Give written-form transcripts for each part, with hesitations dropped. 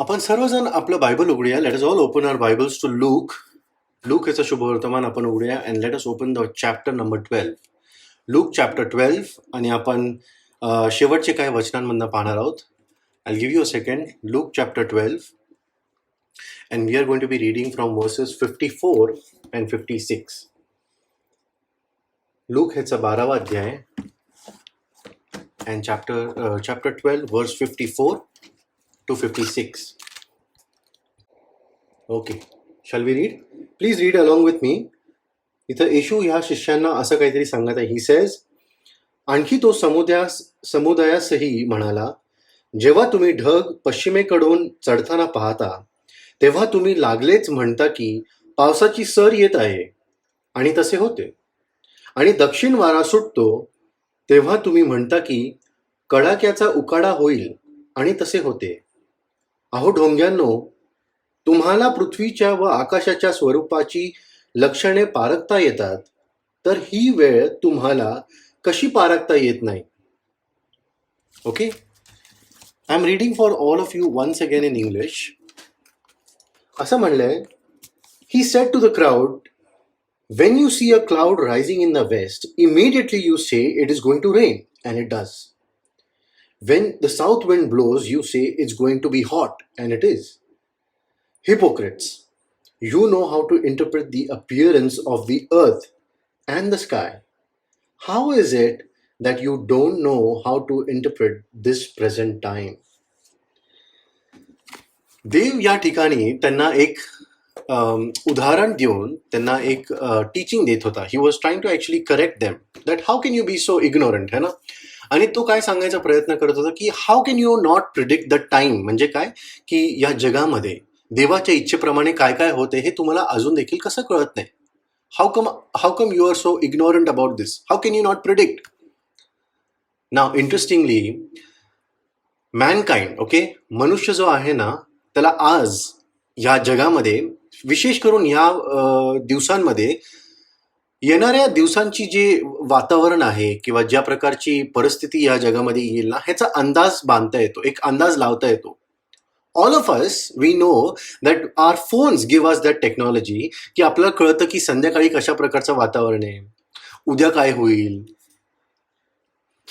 आपण सर्वजण आपलं बायबल उघडूया. Let us all open our Bibles to Luke. Luke याचं शुभवर्तमान आपण उघडूया and let us open the chapter number 12. Luke chapter 12 आणि आपण शेवटचे काही वचनांमधनं पाहणार आहोत. I give you a second. Luke chapter 12 and we are going to be reading from verses 54 and 56. Look ह्याचा 12वा अध्याय and chapter 12 verse 54 to 56. Okay, shall we read? Please read along with me. इथं येशू ह्या शिष्यांना असं काहीतरी सांगत आहे. He says, आणखी तो समुदायासही म्हणाला, जेव्हा तुम्ही ढग पश्चिमेकडून चढताना पाहता तेव्हा तुम्ही लागलेच म्हणता की पावसाची सर येत आहे, आणि तसे होते. आणि दक्षिण वारा सुटतो तेव्हा तुम्ही म्हणता की कडाक्याचा उकाडा होईल, आणि तसे होते. अहो ढोंग्यांनो, तुम्हाला पृथ्वीच्या व आकाशाच्या स्वरूपाची लक्षणे पारखता येतात, तर ही वेळ तुम्हाला कशी पारखता येत नाही? Okay, I am reading for all of you once again in English. असं म्हणलंय, he said to the crowd, when you see a cloud rising in the west, immediately you say it is going to rain, and it does. When the south wind blows, you say it's going to be hot, and it is. Hypocrites, you know how to interpret the appearance of the earth and the sky. How is it that you don't know how to interpret this present time? देव या ठिकाणी त्यांना एक उदाहरण देऊन त्यांना एक teaching देत होता. He was trying to actually correct them that how can you be so ignorant, है ना. आणि तो काय सांगायचा प्रयत्न करत होता की how can you not predict the time. म्हणजे काय की या जगामध्ये देवाच्या इच्छेप्रमाणे काय काय होते हे तुम्हाला अजून देखील कसं कळत नाही. How come you are so ignorant about this? How can you not predict? Now interestingly, Mankind, okay, मनुष्य जो आहे ना, त्याला आज या जगामध्ये विशेष करून या दिवसांमध्ये येणाऱ्या दिवसांची जे वातावरण आहे किंवा ज्या प्रकारची परिस्थिती या जगामध्ये येईल ना, ह्याचा अंदाज बांधता येतो, एक अंदाज लावता येतो. All of us we know that our phones give us that technology, की आपल्याला कळतं की संध्याकाळी कशा प्रकारचं वातावरण आहे, उद्या काय होईल.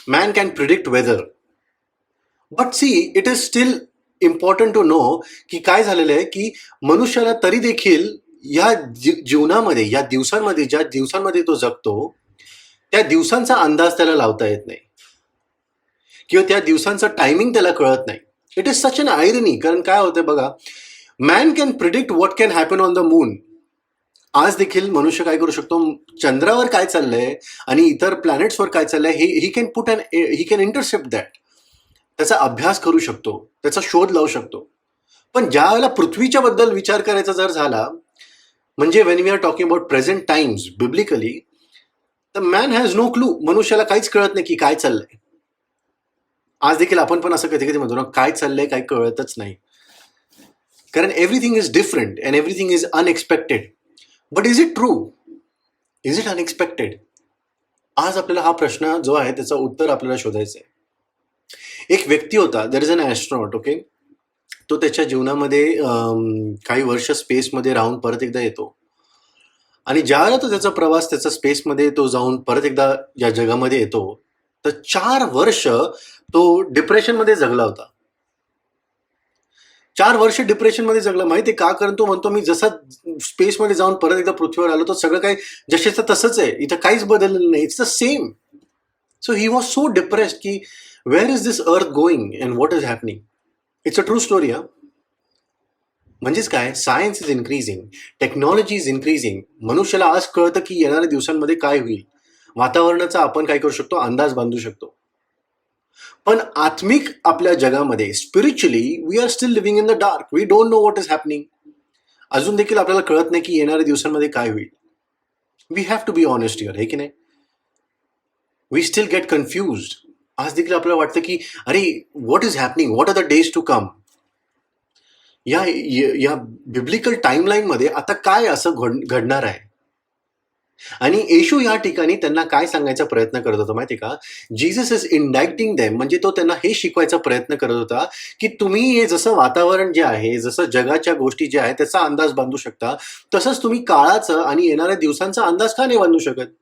Man can predict weather, but see it is still important to know की काय झालेलं आहे की मनुष्याला तरी देखील या जीवनामध्ये, या दिवसांमध्ये, ज्या दिवसांमध्ये तो जगतो त्या दिवसांचा अंदाज त्याला लावता येत नाही, किंवा त्या दिवसांचं टायमिंग त्याला कळत नाही. इट इज सच अन आयरनी. कारण काय होतं बघा, man can predict what can happen on the moon. आज देखील मनुष्य काय करू शकतो, चंद्रावर काय चाललंय आणि इतर प्लॅनेट्सवर काय चाललंय ही कॅन इंटरसेप्ट दॅट. त्याचा अभ्यास करू शकतो, त्याचा शोध लावू शकतो. पण ज्या वेळेला पृथ्वीच्या बद्दल विचार करायचा जर झाला, म्हणजे when we are talking about present times biblically, the man has no clue. मनुष्याला काहीच कळत नाही की काय चाललंय. आज देखील आपण पण असं कधी कधी म्हणतो ना, काय चाललंय काय कळतच नाही. कारण everything is different and everything is unexpected. But is it true? Is it unexpected? आज आपल्याला हा प्रश्न जो आहे त्याचं उत्तर आपल्याला शोधायचं आहे. एक व्यक्ती होता, there is an astronaut, okay. तो त्याच्या जीवनामध्ये काही वर्ष स्पेसमध्ये राहून परत एकदा येतो, आणि ज्यावेळेला तो त्याचा प्रवास, त्याचा स्पेसमध्ये तो जाऊन परत एकदा या जगामध्ये येतो, तर 4 वर्ष तो डिप्रेशनमध्ये जगला होता. 4 वर्ष डिप्रेशनमध्ये जगला. माहिती आहे का? कारण तो म्हणतो, मी जसा स्पेसमध्ये जाऊन परत एकदा पृथ्वीवर आलो, तर सगळं काही जसेचं तसंच आहे, इथं काहीच बदललेलं नाही, it's the same. So he was so depressed की where is this earth going and what is happening? It's a true story. म्हणजेच काय, science is increasing, technology is increasing. मनुष्याला आज कळतं की येणाऱ्या दिवसांमध्ये काय होईल. वातावरणाचा आपण काय करू शकतो, अंदाज बांधू शकतो. पण आत्मिक आपल्या जगामध्ये, spiritually, we are still living in the dark. We don't know what is happening. अजून देखील आपल्याला कळत नाही की येणाऱ्या दिवसांमध्ये काय होईल. We have to be honest here, हे की नाही. We still get confused. आज देखील आपल्याला वाटतं की अरे, what is happening, what are the days to come. या बिब्लिकल टाइमलाईनमध्ये आता काय असं घडणार आहे. आणि येशू या ठिकाणी त्यांना काय सांगायचा प्रयत्न करत होता माहिती का? जीसस इज इंडायक्टिंग देम, म्हणजे तो त्यांना हे शिकवायचा प्रयत्न करत होता की तुम्ही हे जसं वातावरण जे आहे, जसं जगाच्या गोष्टी ज्या आहेत त्याचा अंदाज बांधू शकता, तसंच तुम्ही काळाचं आणि येणाऱ्या दिवसांचा अंदाज का नाही बांधू शकत?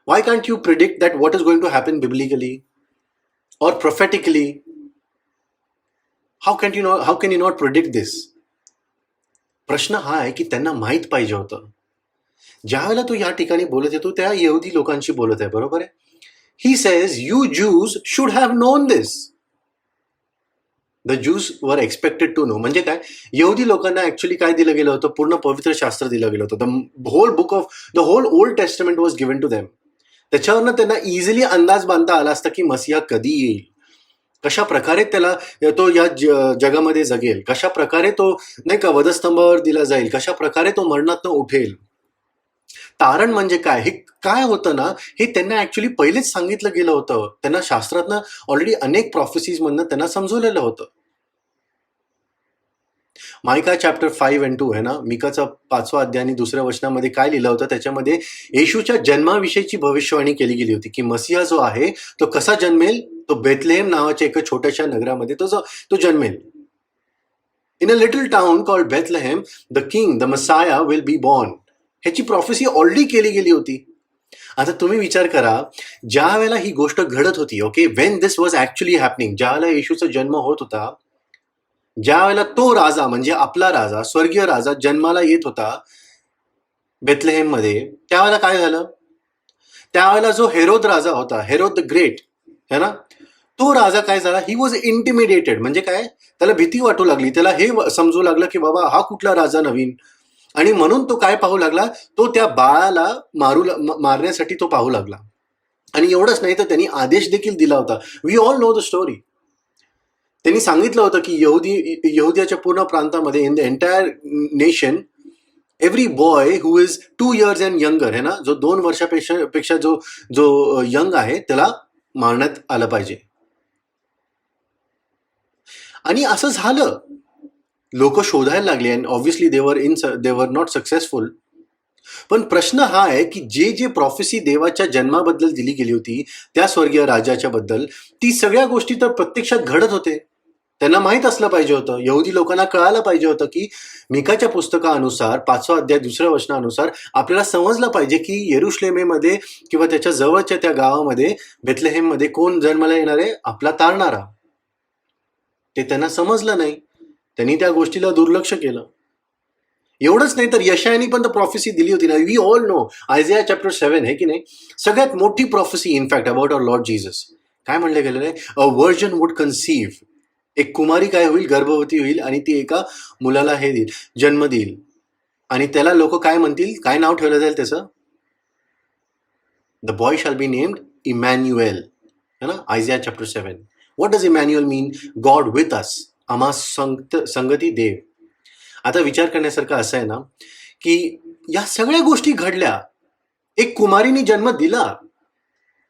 Why can't you predict that what is going to happen biblically or prophetically? How can you not predict this? प्रश्न हा आहे की त्यांना माहित पाहिजे होतं. ज्यावेळेला तो या ठिकाणी बोलत आहे, तो त्या यहुदी लोकांशी बोलत आहे, बरोबर आहे? ही सेज यू ज्यूज should have known this. The ज्यूज वर एक्सपेक्टेड टू नो. म्हणजे काय? यहुदी लोकांना ऍक्च्युली काय दिलं गेलं होतं? पूर्ण पवित्र शास्त्र दिलं गेलं होतं. The whole Old Testament was given to them. त्याच्यावरनं त्यांना इझिली अंदाज बांधता आला असता की मसिहा कधी येईल, कशा प्रकारे त्याला तो या जगामध्ये जगेल, कशा प्रकारे तो नाही का वधस्तंभावर दिला जाईल, कशा प्रकारे तो मरणातनं उठेल. तारण म्हणजे काय, हे काय होतं ना, हे त्यांना ऍक्च्युली पहिलेच सांगितलं गेलं होतं. त्यांना शास्त्रातनं ऑलरेडी अनेक प्रॉफेसीज मधनं त्यांना समजवलेलं होतं. मायका चॅप्टर 5 and 2 आहे ना, मिकाचा 5वा अध्याय आणि 2ऱ्या वचनामध्ये काय लिहिलं होतं? त्याच्यामध्ये येशूच्या जन्माविषयीची भविष्यवाणी केली गेली होती की मसिहा जो आहे तो कसा जन्मेल, तो बेथलेहेम नावाच्या एका छोट्याशा नगरामध्ये तो जन्मेल. In a little town called Bethlehem the king the Messiah will be born. ह्याची प्रॉफेसी ऑलरेडी केली गेली होती. आता तुम्ही विचार करा, ज्या वेळेला ही गोष्ट घडत होती, okay, Wien this was actually happening, ज्या वेळेला येशूचा जन्म होत होता, ज्या वेळेला तो राजा म्हणजे आपला राजा, स्वर्गीय राजा जन्माला येत होता बेथलेहेम मध्ये, त्यावेळेला काय झालं? त्यावेळेला जो हेरोद राजा होता, हेरोद द ग्रेट, है ना, तो राजा काय झाला? He was intimidated. म्हणजे काय? त्याला भीती वाटू लागली, त्याला हे समजू लागलं की बाबा हा कुठला राजा नवीन, आणि म्हणून तो काय पाहू लागला? तो त्या बाळाला मारण्यासाठी तो पाहू लागला. आणि एवढंच नाही तर त्यांनी आदेश देखील दिला होता. We all know the story. त्यांनी सांगितलं होतं की यहुदियाच्या पूर्ण प्रांतामध्ये, in the entire nation, every boy who is 2 years and younger, है ना, जो 2 वर्षापेक्षा जो यंग आहे त्याला मारण्यात आलं पाहिजे. आणि असं झालं. लोक शोधायला लागले and obviously they were not successful. पण प्रश्न हा आहे की जे प्रॉफेसी देवाच्या जन्माबद्दल दिली गेली होती, त्या स्वर्गीय राजाच्या बद्दल, ती सगळ्या गोष्टी तर प्रत्यक्षात घडत होते. त्यांना माहीत असलं पाहिजे होतं, यहुदी लोकांना कळायला पाहिजे होतं की मिकाच्या पुस्तकानुसार 5वा अध्याय 2ऱ्या वचनानुसार आपल्याला समजलं पाहिजे की येरुशलेमेमध्ये किंवा त्याच्या जवळच्या त्या गावामध्ये बेथलेहेममध्ये कोण जन्माला येणार आहे? आपला तारणारा. ते त्यांना समजलं नाही. त्यांनी त्या गोष्टीला दुर्लक्ष केलं. एवढंच नाही तर यशायानी पण प्रॉफेसी दिली होती ना. We all know Isaiah chapter 7 आहे की नाही, सगळ्यात मोठी prophecy in fact about our Lord Jesus. काय म्हणलं गेलेलं आहे? A virgin would conceive. एक कुमारी काय होईल? गर्भवती होईल आणि ती एका मुलाला हे देईल, जन्म देईल. आणि त्याला लोक काय म्हणतील? काय नाव ठेवलं जाईल त्याचं? The boy shall be named Emmanuel, है ना, Isaiah chapter 7. What does Emmanuel mean? God with us, आम्हा संगती देव. आता विचार करण्यासारखं असं आहे ना की या सगळ्या गोष्टी घडल्या. एक कुमारीने जन्म दिला.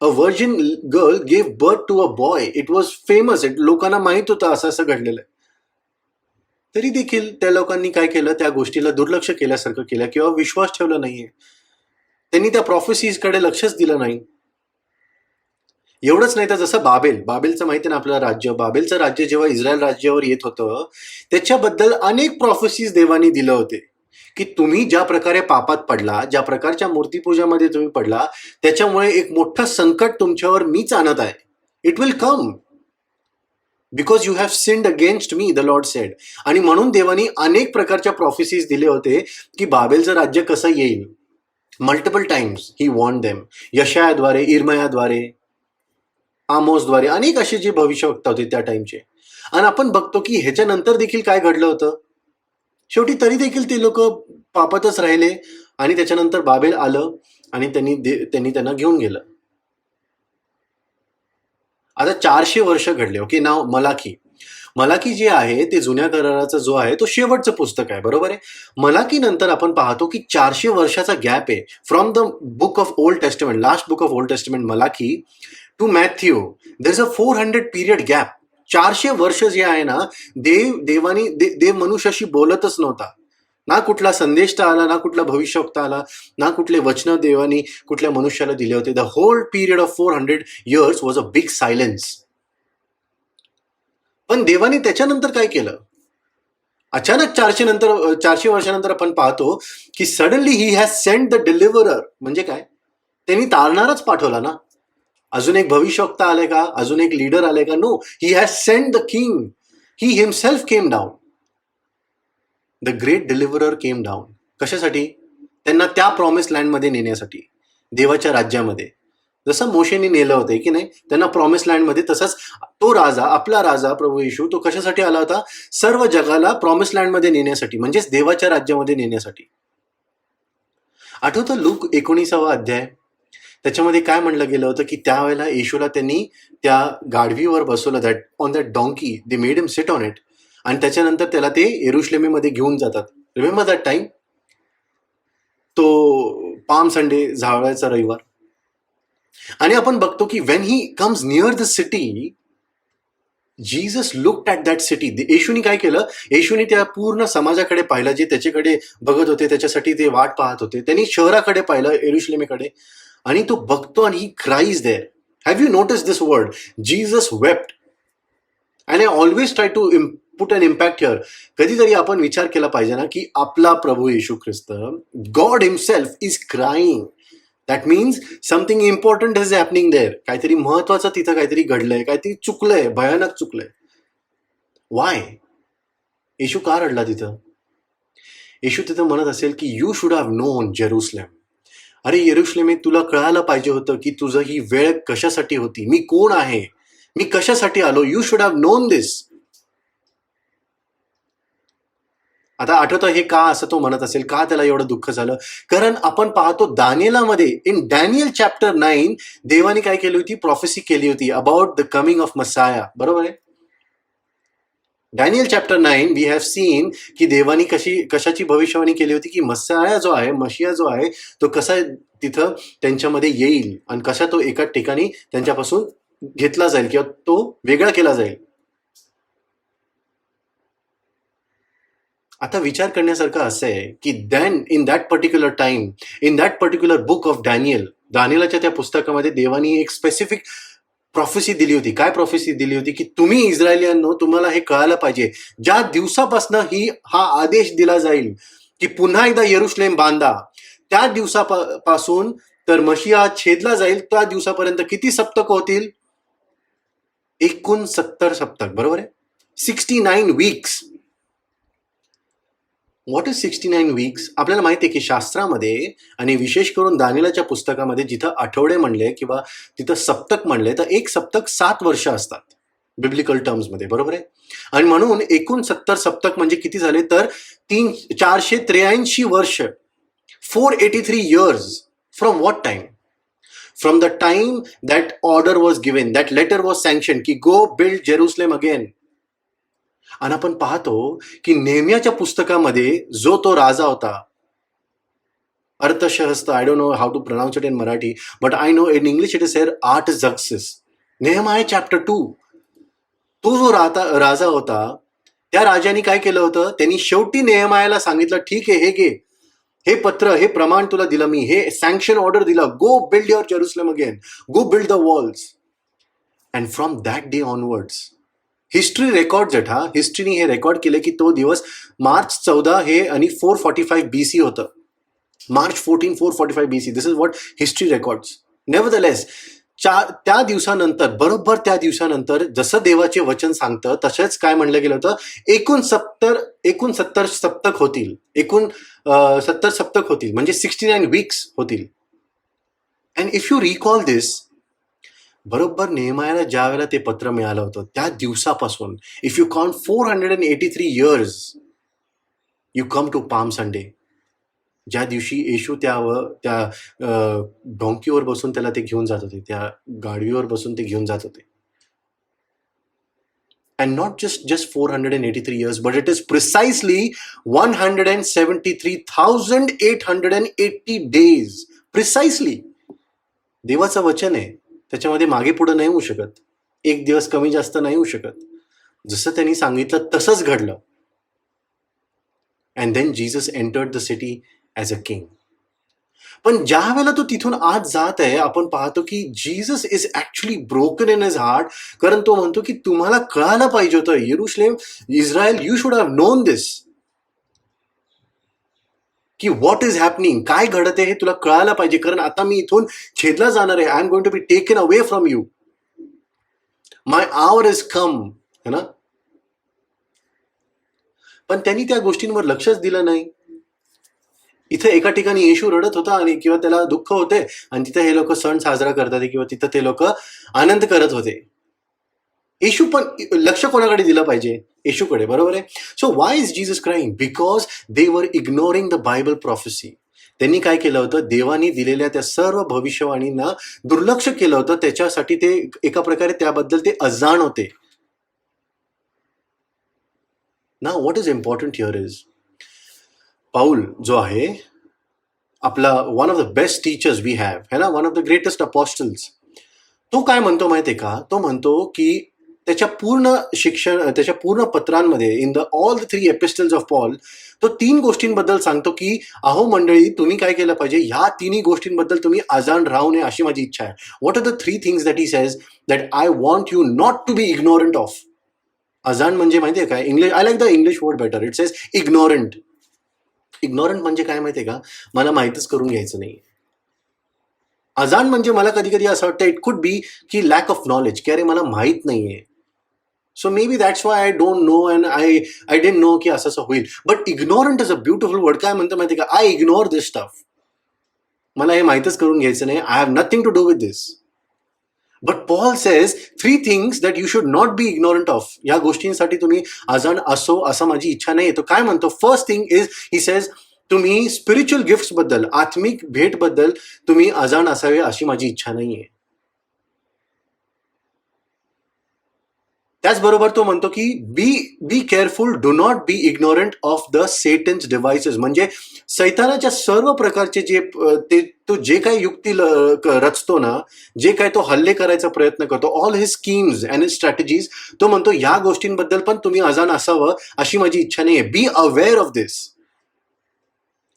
A virgin girl gave birth to a boy. It was famous. लोकांना माहित होतं असं असं घडलेलं आहे. तरी देखील त्या लोकांनी काय केलं? त्या गोष्टीला दुर्लक्ष केल्यासारखं केलं किंवा विश्वास ठेवला नाहीये. त्यांनी त्या प्रॉफेसीजकडे लक्षच दिलं नाही. एवढंच नाही तर जसं बाबेलचं माहिती ना आपलं राज्य, बाबेलचं राज्य जेव्हा इस्रायल राज्यावर येत होतं, त्याच्याबद्दल अनेक प्रॉफेसीज देवानी दिलं होते की तुम्ही ज्या प्रकारे पापात पडला, ज्या प्रकारच्या मूर्तीपूजामध्ये तुम्ही पडला, त्याच्यामुळे एक मोठं संकट तुमच्यावर मीच आणत आहे. It will come because you have sinned against me, the Lord said. आणि म्हणून देवानी अनेक प्रकारच्या प्रॉफेसीज दिले होते की बाबेलचं राज्य कसं येईल. मल्टिपल टाइम्स ही वॉर्न देम. यशायाद्वारे, इर्मयाद्वारे, आमोसद्वारे अनेक असे जे भविष्यवक्ता होते त्या टाइमचे. आणि आपण बघतो की ह्याच्यानंतर देखील काय घडलं होतं? शेवटी तरी देखील ते लोक पापातच राहिले आणि त्याच्यानंतर बाबेल आलं आणि त्यांनी त्यांना घेऊन गेलं. आता 400 वर्ष घडले. ओके, नाव मलाकी जे आहे ते जुन्या कराराचा जो आहे तो शेवटचं पुस्तक आहे, बरोबर आहे. मलाकी नंतर आपण पाहतो की 400 वर्षाचा गॅप आहे from the book of Old Testament, last book of Old Testament Malachi, to Matthew. There is a 400 period gap. 400 वर्ष जे आहे ना, देव मनुष्याशी बोलतच नव्हता. ना कुठला संदेश आला, ना कुठला भविष्यवक्ता आला, ना कुठले वचन देवानी कुठल्या मनुष्याला दिले होते. The whole period of 400 years was a big silence. पण देवाने त्याच्यानंतर काय केलं? अचानक 400 वर्षानंतर आपण पाहतो की suddenly he has send the deliverer. म्हणजे काय? त्यांनी तारणारच पाठवला ना. अजून एक भविष्यवक्ता आले का? अजून एक लीडर आले का? No, he has send the king. He himself came down. The great deliverer came down. कशासाठी? त्यांना त्या प्रॉमिस लँडमध्ये नेण्यासाठी, देवाच्या राज्यामध्ये. जसं मोशेने नेलं होतं की नाही त्यांना प्रॉमिस लँडमध्ये, तसंच तो राजा, आपला राजा प्रभू येशू, तो कशासाठी आला होता? सर्व जगाला प्रॉमिस लँडमध्ये नेण्यासाठी, म्हणजेच देवाच्या राज्यामध्ये नेण्यासाठी. आठवतं लूक 19वा अध्याय, त्याच्यामध्ये काय म्हणलं गेलं होतं की त्यावेळेला येशूला त्यांनी त्या गाढवीवर बसवलं, that on that donkey they made him sit on it. आणि त्याच्यानंतर त्याला ते येरुशलेमेमध्ये घेऊन जातात. Remember that time? तो पाम संडे, झावळ्याचा रविवार. आणि आपण बघतो की when he comes near the city, Jesus looked at that city. येशूनी काय केलं? येशूनी त्या पूर्ण समाजाकडे पाहिलं, जे त्याच्याकडे बघत होते, त्याच्यासाठी ते वाट पाहत होते. त्यांनी शहराकडे पाहिलं, येरुशलेमेकडे, आणि तो बघतो आणि he cries there. Have you notice this word? Jesus wept. And I always try to put an impact here. कधीतरी आपण विचार केला पाहिजे ना की आपला प्रभू येशू ख्रिस्त, God himself is crying. That means something important is happening there. काहीतरी महत्वाचं तिथं काहीतरी घडलंय, काहीतरी चुकलंय, भयानक चुकलंय. वाय? येशू का रडला तिथं? येशू तिथं म्हणत असेल की you should have non Jerusalem. अरे येरुशलेमे, तुला कळायला पाहिजे होतं की तुझं ही वेळ कशासाठी होती, मी कोण आहे, मी कशासाठी आलो. यू शुड हॅव नोन दिस. आता आठवतं हे का असं तो म्हणत असेल, का त्याला एवढं दुःख झालं? कारण आपण पाहतो दानियेलामध्ये, इन डॅनियल चॅप्टर 9, देवाने काय केली होती? प्रॉफेसी केली होती about the coming of Messiah. बरोबर आहे? Daniel chapter 9 we have seen की देवानी कशाची भविष्यवाणी केली होती की मसाया जो आहे, मशिया जो आहे, तो कसा तिथं त्यांच्यामध्ये येईल आणि कसा तो एका ठिकाणी त्यांच्यापासून घेतला जाईल किंवा तो वेगळा केला जाईल. आता विचार करण्यासारखं असं आहे की then in that particular time, in that particular book of Daniel, दानियलाच्या त्या पुस्तकामध्ये देवानी एक स्पेसिफिक प्रॉफेसी दिली होती. काय प्रॉफेसी दिली होती? की तुम्ही इस्रायलियांनो, तुम्हाला हे कळायला पाहिजे, ज्या दिवसापासून हा आदेश दिला जाईल की पुन्हा एकदा येरुशलेम बांधा, त्या दिवसापासून तर मशिया छेदला जाईल, त्या दिवसापर्यंत किती सप्तक होतील? 69 सप्तक. बरोबर आहे? 69 वीक्स. What is 69 weeks? आपल्याला माहिती आहे की शास्त्रामध्ये आणि विशेष करून दानियलाच्या पुस्तकामध्ये जिथं आठवडे म्हणले किंवा तिथं सप्तक म्हणले, तर एक सप्तक 7 वर्ष असतात बिब्लिकल टर्म्समध्ये. बरोबर आहे? आणि म्हणून 69 सप्तक म्हणजे किती झाले? तर 483 वर्ष. 483 years. From what time? From the time that order was given, that letter was sanction की गो बिल्ड जेरुसलेम अगेन. आणि आपण पाहतो की नेहम्याच्या पुस्तकामध्ये जो तो राजा होता, अर्थशहस्त, I don't know how to pronounce it in Marathi, but I know in English it is said Artaxerxes. Nehemiah chapter 2, तो जो राजा होता, त्या राजाने काय केलं होतं? त्यांनी शेवटी नेहमायाला सांगितलं, ठीक आहे, हे घे, हे पत्र, हे प्रमाण तुला दिलं मी, हे सँक्शन ऑर्डर दिलं, go build your Jerusalem again, go build the walls. And from that day onwards history record हा हिस्ट्रीने हे रेकॉर्ड केलं की तो दिवस मार्च 14 हे आणि 445 BC होतं. March 14, 445 BC. This is what history records. Nevertheless, त्या दिवसानंतर, बरोबर त्या दिवसानंतर जसं देवाचे वचन सांगतं तसंच काय म्हणलं गेलं होतं? 69 सप्तक होतील. 70 सप्तक होतील, म्हणजे 69 वीक्स होतील. अँड इफ यू रिकॉल दिस, बरोबर नेहमायाला ज्या वेळेला ते पत्र मिळालं होतं त्या दिवसापासून, if you count 483 years, you come to Palm Sunday, ज्या दिवशी येशू त्या डोंकीवर बसून त्याला ते घेऊन जात होते, त्या गाडवीवर बसून ते घेऊन जात होते. And not just 483 years, but it is precisely 173,880 days. Precisely. देवाचं वचन आहे, त्याच्यामध्ये मागे पुढं नाही होऊ शकत, एक दिवस कमी जास्त नाही होऊ शकत. जसं त्यांनी सांगितलं तसंच घडलं. And then Jesus entered the city as a king. पण ज्या वेळेला तो तिथून आज जात आहे, आपण पाहतो की Jesus is actually broken in his heart. कारण तो म्हणतो की तुम्हाला कळायला पाहिजे होतं, यरुशलेम, Israel, you should have known this, की व्हॉट इज हॅपनिंग, काय घडत आहे हे तुला कळायला पाहिजे. कारण आता मी इथून छेदला जाणार आहे. I am going to be taken away from you. My hour is come. है ना. पण त्यांनी त्या गोष्टींवर लक्षच दिलं नाही. इथे एका ठिकाणी येशू रडत होता आणि किंवा त्याला दुःख होते, आणि तिथे हे लोक सण साजरा करतात किंवा तिथं ते लोक आनंद करत होते. येशू पण लक्ष कोणाकडे दिलं पाहिजे? येशूकडे, बरोबर आहे. So Y is Jesus crying? Because they वर इग्नोरिंग द बायबल प्रॉफेसी. त्यांनी काय केलं होतं? देवानी दिलेल्या त्या सर्व भविष्यवाणींना दुर्लक्ष केलं होतं. त्याच्यासाठी ते एका प्रकारे त्याबद्दल ते अजाण होते. ना what is important here is, Paul जो आहे आपला one of the best teachers we have, है ना, one of the greatest apostles, तो काय म्हणतो माहितीये का? तो म्हणतो की त्याच्या पूर्ण पत्रांमध्ये, in the all the 3 epistles of Paul, तो 3 गोष्टींबद्दल सांगतो की अहो मंडळी, तुम्ही काय केलं पाहिजे, ह्या 3 गोष्टींबद्दल तुम्ही अजाण राहू नये, अशी माझी इच्छा आहे. What are the 3 things that he says that I want you not to be ignorant of? अजाण म्हणजे माहितीये काय? English, I like the English word better. It says ignorant. Ignorant म्हणजे काय माहितीये का? मला माहीतच करून घ्यायचं नाही. अजाण म्हणजे मला कधी कधी असं वाटतं, इट कुड बी की लॅक ऑफ नॉलेज, की अरे मला माहीत नाहीये. So maybe that's why I don't know and I didn't know की असं होईल. But ignorant is a beautiful word. काय म्हणतं माहिती का? I ignore this stuff. मला हे माहीतच करून घ्यायचं नाही. I have nothing to do with this. But Paul says 3 things that you should not be ignorant of. या गोष्टींसाठी तुम्ही अजाण असो असं माझी इच्छा नाही. तो काय म्हणतो? First thing is, he says, तुम्ही स्पिरिच्युअल गिफ्ट्स बद्दल, आत्मिक भेट बद्दल तुम्ही अजाण असावे अशी माझी इच्छा नाहीये. त्याचबरोबर तो म्हणतो की be careful, do not be ignorant of the Satan's devices. म्हणजे सैतानाच्या सर्व प्रकारचे तो जे काही युक्ती रचतो ना, जे काय तो हल्ले करायचा प्रयत्न करतो, all his schemes and his strategies, तो म्हणतो या गोष्टींबद्दल पण तुम्ही अजाण असावं अशी माझी इच्छा नाहीये. Be aware of this.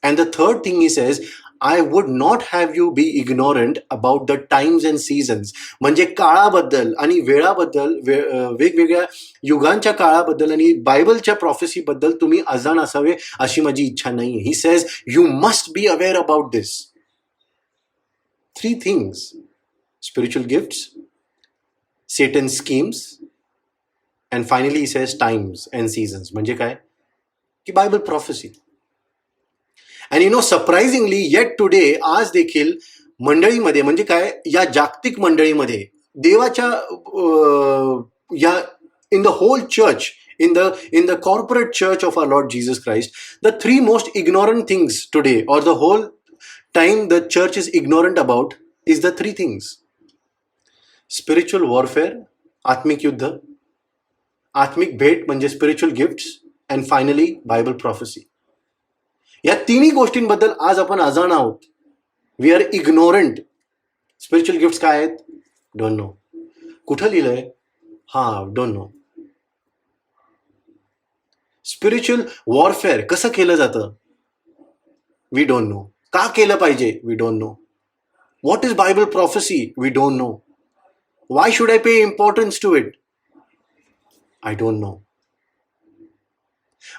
And the third thing he says, I would not have you be ignorant about the times and seasons. म्हणजे काळाबद्दल आणि वेळाबद्दल, वेगवेगळ्या युगांच्या काळाबद्दल आणि बायबलच्या प्रॉफेसीबद्दल तुम्ही अजाण असावे अशी माझी इच्छा नाही. He says you must be aware about this. 3 things: spiritual gifts, Satan schemes, and finally he says times and seasons. म्हणजे काय? की Bible prophecy. And you know, surprisingly yet today, आज देखील मंडळीमध्ये, म्हणजे काय, या जागतिक मंडळीमध्ये, देवाच्या या in the whole church, in the corporate church of our Lord Jesus Christ, the 3 most ignorant things today, or the whole time the church is ignorant about, is the 3 things: spiritual warfare, आत्मिक युद्ध, आत्मिक भेट म्हणजे spiritual gifts, and finally Bible prophecy. या 3 गोष्टींबद्दल आज आपण अजाण आहोत. We are ignorant. Spiritual gifts काय आहेत? Don't know. कुठं लिहिलंय? Don't know. स्पिरिच्युअल वॉरफेअर कसं केलं जातं? We don't know. का केलं पाहिजे? We don't know. What is Bible prophecy? We don't know. Why should I pay importance to it? I don't know.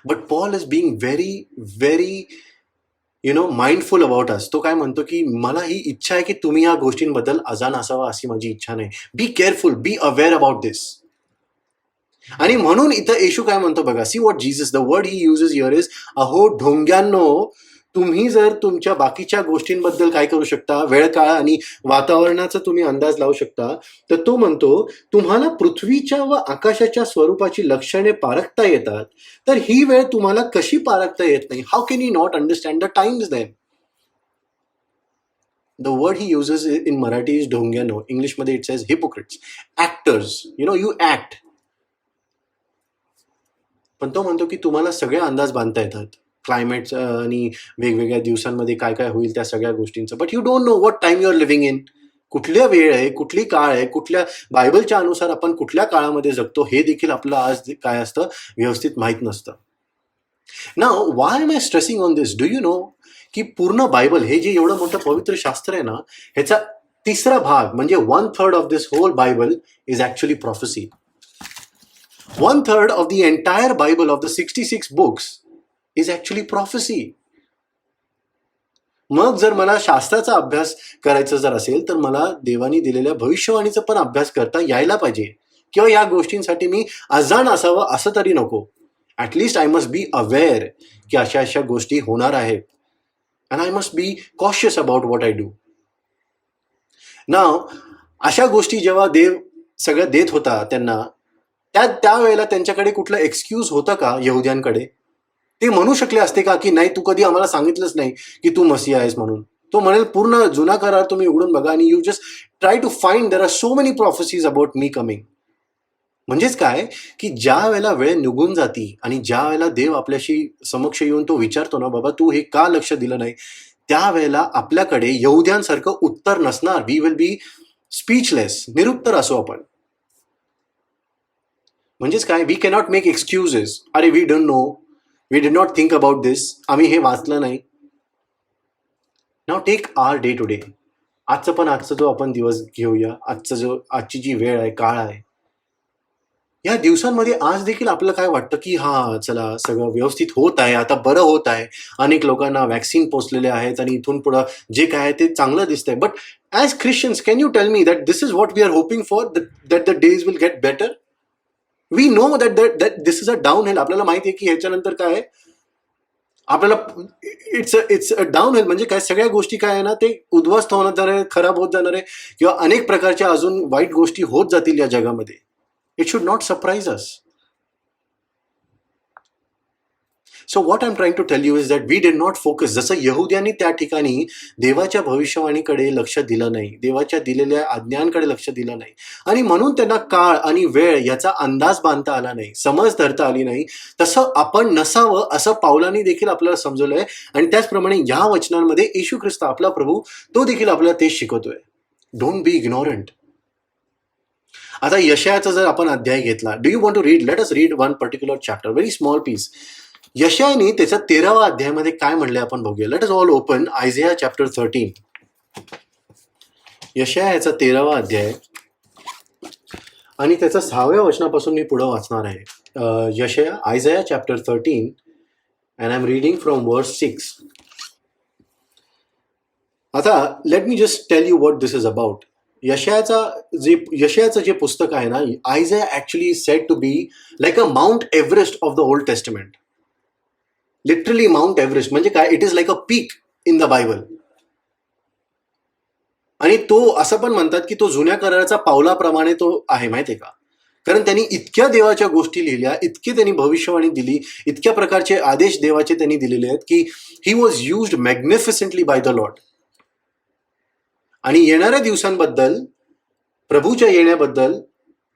But Paul is being very mindful about us. तो काय म्हणतो की मला ही इच्छा आहे की तुम्ही या गोष्टींबद्दल अजाण असावा अशी माझी इच्छा नाही. Be careful, be aware about this. आणि म्हणून इथं येशू काय म्हणतो बघा, see what Jesus, the word he uses here is, अहो ढोंग्यांनो, तुम्ही जर तुमच्या बाकीच्या गोष्टींबद्दल काय करू शकता, वेळ काळ आणि वातावरणाचा तुम्ही अंदाज लावू शकता, तर तो म्हणतो तुम्हाला पृथ्वीच्या व आकाशाच्या स्वरूपाची लक्षणे पारखता येतात, तर ही वेळ तुम्हाला कशी पारखता येत नाही? How can you not understand the times then? The word he uses in Marathi is ढोंग्यानो. इंग्लिशमध्ये it says hypocrites, actors. You act. पण तो म्हणतो की तुम्हाला सगळे अंदाज बांधता येतात, क्लायमेट आणि वेगवेगळ्या दिवसांमध्ये काय काय होईल त्या सगळ्या गोष्टींचं. But you don't know what time you are living in. कुठल्या वेळ आहे, कुठली काळ आहे, कुठल्या बायबलच्या अनुसार आपण कुठल्या काळामध्ये जगतो हे देखील आपलं आज काय असतं व्यवस्थित माहीत नसतं. Now why am I stressing on this? Do you know की पूर्ण बायबल हे जे एवढं मोठं पवित्र शास्त्र आहे ना, ह्याचा तिसरा भाग म्हणजे 1/3 of this whole Bible is actually prophecy. 1/3 of the entire Bible of the 66 books is actually prophecy. मग जर मला शास्त्राचा अभ्यास करायचा जर असेल तर मला देवानी दिलेल्या भविष्यवाणीचा पण अभ्यास करता यायला पाहिजे, किंवा या गोष्टींसाठी मी अजाण असावं असं तरी नको. At least I must be aware की अशा अशा गोष्टी होणार आहेत, and I must be cautious about what I do. Now अशा गोष्टी जेव्हा देव सगळ्या देत होता त्यांना, त्यावेळेला त्यांच्याकडे कुठलं एक्सक्यूज होतं का यहुद्यांकडे? ते म्हणू शकले असते का की नाही, तू कधी आम्हाला सांगितलंच नाही की तू मसीहा आहेस म्हणून? तो म्हणेल पूर्ण जुना करार तुम्ही उघडून बघा आणि you just try to find there are so many prophecies about me coming. म्हणजेच काय की ज्या वेळेला वेळ निघून जाती आणि ज्या वेळेला देव आपल्याशी समक्ष येऊन तो विचारतो ना, बाबा तू हे का लक्ष दिलं नाही, त्यावेळेला आपल्याकडे यहुद्यांसारखं उत्तर नसणार. वी विल बी स्पीचलेस, निरुत्तर असो आपण. म्हणजेच काय, वी कॅनॉट मेक एक्सक्युजेस. अरे we don't know, we did not think about this, आम्ही हे वाचलं नाही. Now take our day to day. आजचा जो आपण दिवस घेऊया, आजची जी वेळ आहे, काळ आहे, या दिवसांमध्ये आज देखील आपल्याला काय वाटतं की हा चला सगळं व्यवस्थित होत आहे, आता बरं होत आहे, अनेक लोकांना वॅक्सिन पोचलेले आहेत आणि इथून पुढं जे काय आहे ते चांगलं दिसतंय. But as Christians can you tell me that this is what we are hoping for, that the days will get better? We know that this is a downhill. आपल्याला माहिती आहे की ह्याच्यानंतर काय आहे, आपल्याला इट्स अ डाऊन हिल. म्हणजे काय, सगळ्या गोष्टी काय आहे ना, ते उद्ध्वस्त होणार आहे, खराब होत जाणार आहे, किंवा अनेक प्रकारच्या अजून वाईट गोष्टी होत जातील या जगामध्ये. It should not surprise us. So what I am trying to tell you is that we did not focus. जसं यहुद्यांनी त्या ठिकाणी देवाच्या भविष्यवाणीकडे लक्ष दिलं नाही, देवाच्या दिलेल्या आज्ञांकडे लक्ष दिलं नाही, आणि म्हणून त्यांना काळ आणि वेळ याचा अंदाज बांधता आला नाही, समज धरता आली नाही. तसं आपण नसावं असं पावलांनी देखील आपल्याला समजवलंय. आणि त्याचप्रमाणे या वचनांमध्ये येशू ख्रिस्त आपला प्रभू तो देखील आपल्याला तेच शिकवतोय. Don't be ignorant. आता यशायाचा जर आपण अध्याय घेतला, do you want to read? Let us read one particular chapter, very small piece. यशायाने त्याच्या 13वा अध्यायामध्ये काय म्हणलंय आपण बघूया. Let us all open Isaiah chapter 13. यशायाचा 13वा अध्याय आणि त्याचा 6व्या वचनापासून मी पुढे वाचणार आहे. Isaiah chapter 13 and I am reading from verse 6. आता let me just tell you what this is about. यशायाचं जे पुस्तक आहे ना, आयझाया actually said to be like a Mount Everest of the Old Testament. Literally Mount Everest म्हणजे काय, it is like a peak in the Bible. आणि तो असं पण म्हणतात की तो जुन्या कराराचा पावलाप्रमाणे तो आहे, माहिती आहे का? कारण त्यांनी इतक्या देवाच्या गोष्टी लिहिल्या, इतकी त्यांनी भविष्यवाणी दिली, इतक्या प्रकारचे आदेश देवाचे त्यांनी दिलेले आहेत की he was used magnificently by the Lord. आणि येणाऱ्या दिवसांबद्दल, प्रभूच्या येण्याबद्दल,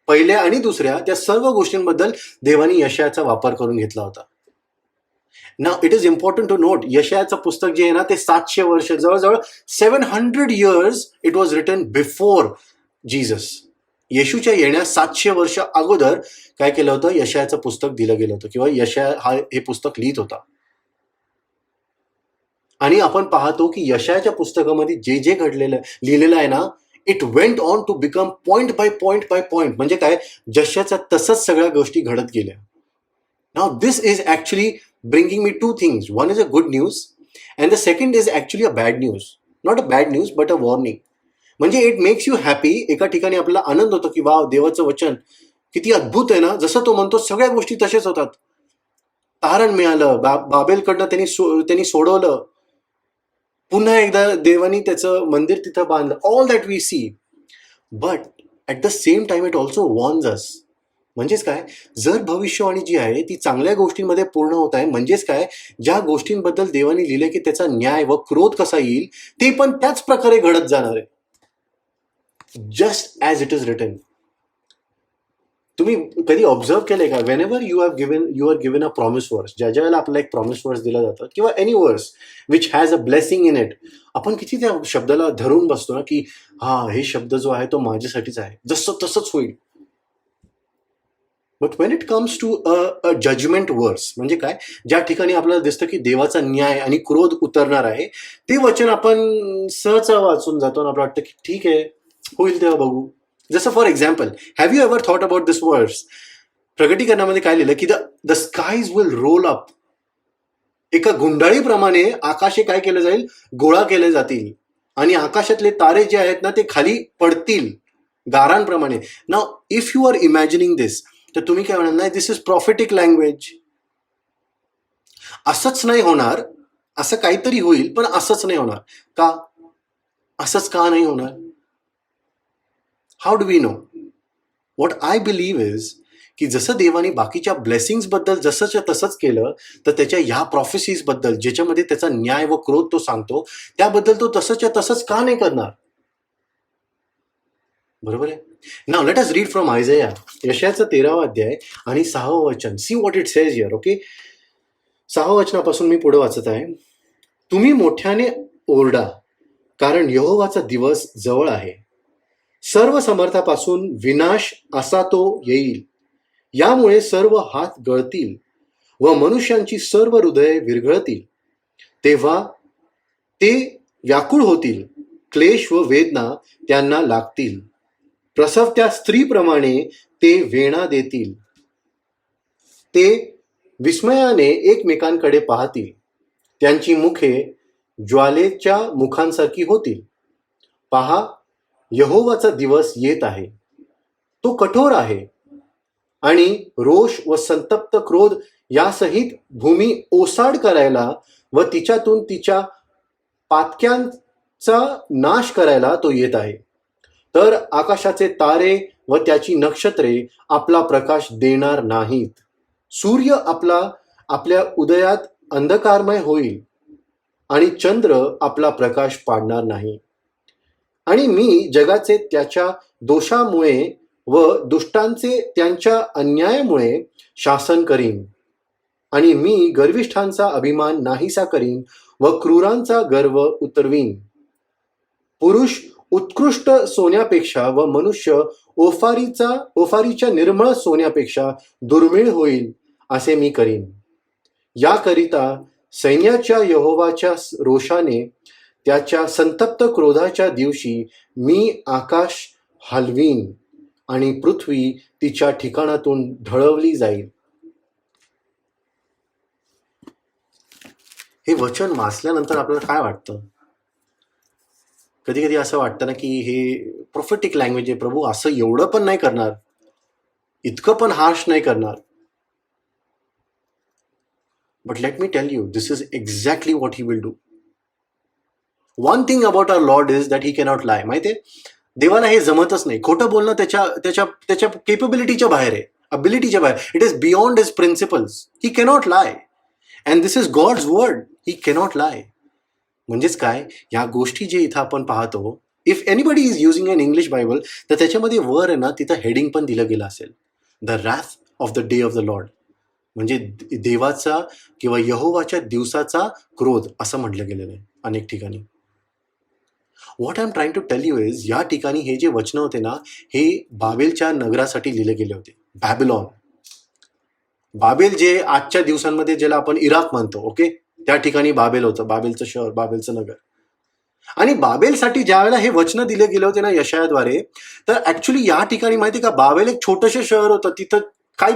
पहिल्या आणि दुसऱ्या त्या सर्व गोष्टींबद्दल देवानी यशायाचा वापर करून घेतला होता. Now it is important to note, यशायाचं पुस्तक जे आहे ना ते 700 वर्ष, जवळजवळ 700 years it was written before Jesus. येशूच्या येण्यास 700 वर्ष अगोदर काय केलं होतं, यशायाचं पुस्तक दिलं गेलं होतं, किंवा यशाया हे पुस्तक लिहित होता. आणि आपण पाहतो की यशायाच्या पुस्तकामध्ये जे जे लिहिलेलं आहे ना, it went on to become point by point by point. म्हणजे काय, जशाच्या तसंच सगळ्या गोष्टी घडत गेल्या. Now this is actually bringing me two things. One is a good news and the second is actually a bad news. Not a bad news but a warning. म्हणजे it makes you happy. एका ठिकाणी आपल्याला आनंद होतो की wow, देवाचं वचन किती अद्भुत आहे ना. जसं तो म्हणतो सगळ्या गोष्टी तशाच होतात. तारण मिळालं, बाबेलकडनं त्यांनी सोडवलं, पुन्हा एकदा देवानी त्याचं मंदिर तिथं बांधलं. All that we see. But at the same time it also warns us. म्हणजेच काय, जर भविष्यवाणी जी आहे ती चांगल्या गोष्टींमध्ये पूर्ण होत आहे, म्हणजेच काय, ज्या गोष्टींबद्दल देवाने लिहिले की त्याचा न्याय व क्रोध कसा येईल ते पण त्याच प्रकारे घडत जाणार आहे. Just as it is written. तुम्ही कधी ऑब्झर्व केलंय का, whenever you are given a promise verse, ज्या वेळेला आपल्याला एक प्रॉमिस वर्स दिला जातं, किंवा एनी वर्स which has a blessing in it, आपण किती त्या शब्दाला धरून बसतो ना की हा, हे शब्द जो आहे तो माझ्यासाठीच आहे, जसं तसंच होईल. But when it comes to a judgement verse, म्हणजे काय, ज्या ठिकाणी आपल्याला दिसतं की देवाचा न्याय आणि क्रोध उतरणार आहे, ते वचन आपण सहज वाचून जातो आणि आपलं वाटतं की ठीक आहे, होईल तेव्हा बघू. जसं for example, have you ever thought about this verse? प्रगटीकरणामध्ये काय लिहिलं की the skies will roll up. एका गुंडाळीप्रमाणे आकाशे काय केलं जाईल, गोळा केले जातील, आणि आकाशातले तारे जे आहेत ना ते खाली पडतील गारांप्रमाणे. नाव इफ यू आर इमॅजिनिंग दिस, तर तुम्ही काय म्हणणार, नाही दिस इज प्रॉफिटिक लँग्वेज. असंच नाही होणार, असं काहीतरी होईल पण असंच नाही होणार का? असंच का नाही होणार? How do we know? What I believe is की जसं देवाने बाकीच्या ब्लेसिंग्स बद्दल जसंच्या तसंच केलं, तर त्याच्या ह्या प्रॉफेसीज बद्दल ज्याच्यामध्ये त्याचा न्याय व क्रोध तो सांगतो, त्याबद्दल तो तसंच्या तसंच का नाही करणार? बरोबर आहे. Now let us read from Isaiah, यशायाचा 13वा अध्याय आणि 6वं वचन. See what it says here. Okay, 6व्या वचनापासून मी पुढे वाचत आहे. तुम्ही मोठ्याने ओरडा, कारण यहोवाचा दिवस जवळ आहे. सर्व समर्थापासून विनाश असा तो येईल. यामुळे सर्व हात गळतील व मनुष्यांची सर्व हृदये विरघळतील. तेव्हा ते व्याकुळ होतील, क्लेश व वेदना त्यांना लागतील. प्रसवत्या स्त्रीप्रमाणे ते वेणा देतील. ते विस्मयाने एकमेकांकडे पाहतील. त्यांची मुखे ज्वालेच्या मुखांसारखी होतील. पहा, यहोवाचा दिवस येत आहे, तो कठोर आहे, आणि रोष व संतप्त क्रोध यासहित भूमी ओसाड करायला व तिच्यातून तिच्या पातक्यांचा नाश करायला तो येत आहे. तर आकाशाचे तारे व त्याची नक्षत्रे आपला प्रकाश देणार नाहीत. सूर्य आपल्या उदयात अंधकारमय होईल आणि चंद्र आपला प्रकाश पाडणार नाही. आणि मी जगाचे त्याच्या दोषामुळे व दुष्टांचे त्यांच्या अन्यायामुळे शासन करीन. आणि मी गर्विष्ठांचा अभिमान नाहीसा करीन व क्रूरांचा गर्व उतरवीन. पुरुष उत्कृष्ट सोन्यापेक्षा व मनुष्य ओफारीच्या निर्मळ सोन्यापेक्षा दुर्मिळ होईल, असे मी करीन. याकरिता सैन्याच्या यहोवाच्या रोषाने, त्याच्या संतप्त क्रोधाच्या दिवशी मी आकाश हलवीन आणि पृथ्वी तिच्या ठिकाणातून ढळवली जाईल. हे वचन वाचल्यानंतर आपल्याला काय वाटतं? कधी कधी असं वाटतं ना की हे प्रोफेटिक लँग्वेज आहे, प्रभू असं एवढं पण नाही करणार, इतकं पण हार्श नाही करणार. But let me tell you, this is exactly what he will do. One thing about our Lord is that he cannot lie. माहितीये, देवाला हे जमतच नाही. खोटं बोलणं त्याच्या केपेबिलिटीच्या बाहेर आहे, अबिलिटीच्या बाहेर. It is beyond his principles. He cannot lie, and this is God's word. He cannot lie. म्हणजेच काय, या गोष्टी जे इथं आपण पाहतो, if anybody is using an English Bible, तर त्याच्यामध्ये वर आहे ना, तिथं हेडिंग पण दिलं गेलं असेल, the wrath of the day of the Lord, म्हणजे देवाचा किंवा यहोवाच्या दिवसाचा क्रोध असं म्हटलं गेलेलं आहे अनेक ठिकाणी. What I am trying to tell you is, या ठिकाणी हे जे वचनं होते ना, हे बाबेलच्या नगरासाठी लिहिले गेले होते. बॅबिलॉन, बाबेल जे आजच्या दिवसांमध्ये ज्याला आपण इराक म्हणतो, ओके, त्या ठिकाणी बाबेल होतं, बाबेलचं शहर, बाबेलचं नगर. आणि बाबेलसाठी ज्या वेळेला हे वचनं दिले गेले होते ना यशायाद्वारे, तर ऍक्च्युली या ठिकाणी माहिती का, बाबेल एक छोटंसं शहर होतं, तिथं काही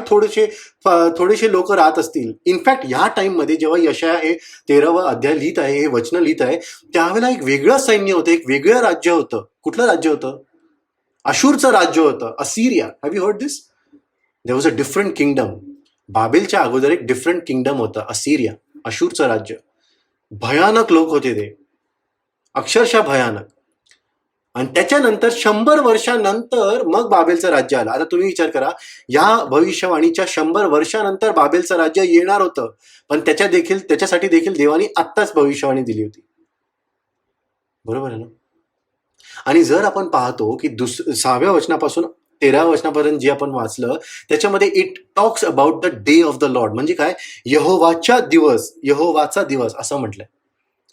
थोडेसे लोक राहत असतील. इनफॅक्ट या टाइममध्ये जेव्हा यशाया हे 13वा अध्याय लिहित आहे, हे वचनं लिहित आहे, त्यावेळेला एक वेगळं सैन्य होतं, एक वेगळं राज्य होतं. कुठलं राज्य होतं? अशूरचं राज्य होतं, Assyria. Have you heard this? There was a different kingdom. बाबेलच्या अगोदर एक डिफरंट किंगडम होतं, असिरिया, अशूरचं राज्य. भयानक लोक होते ते, अक्षरशः भयानक. आणि त्याच्यानंतर 100 वर्षानंतर मग बाबेलचं राज्य आलं. आता तुम्ही विचार करा, या भविष्यवाणीच्या 100 वर्षानंतर बाबेलचं राज्य येणार होतं, पण त्याच्यासाठी देखील देवानी आत्ताच भविष्यवाणी दिली होती. बरोबर आहे ना? आणि जर आपण पाहतो की 6व्या वचनापासून 13व्या वचनापर्यंत जे आपण वाचलं, त्याच्यामध्ये it talks about the day of the Lord. म्हणजे काय, यहोवाचा दिवस असं म्हटलंय.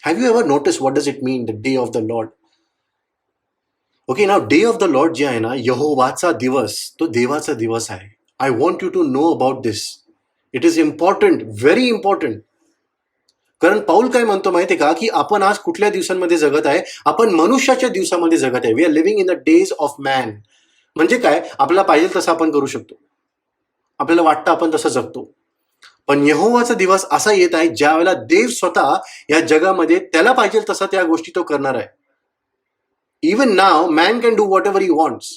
Have you ever notice what does it mean, the day of the lord? Okay, now day of the lord जे आहे ना, यहोवाचा दिवस, तो देवाचा दिवस आहे. I want you to know about this. It is important, very important. कारण पाऊल काय म्हणतो माहिती का, की आपण आज कुठल्या दिवसांमध्ये जगत आहे? आपण मनुष्याच्या दिवसामध्ये जगत आहे. We are living in the days of man. म्हणजे काय, आपल्याला पाहिजे तसं आपण करू शकतो, आपल्याला वाटतं आपण तसं जगतो. पण यहोवाचा दिवस असा येत आहे ज्या वेळेला देव स्वतः या जगामध्ये त्याला पाहिजे तसा त्या गोष्टी तो करणार आहे. Even now man can do what ever he wants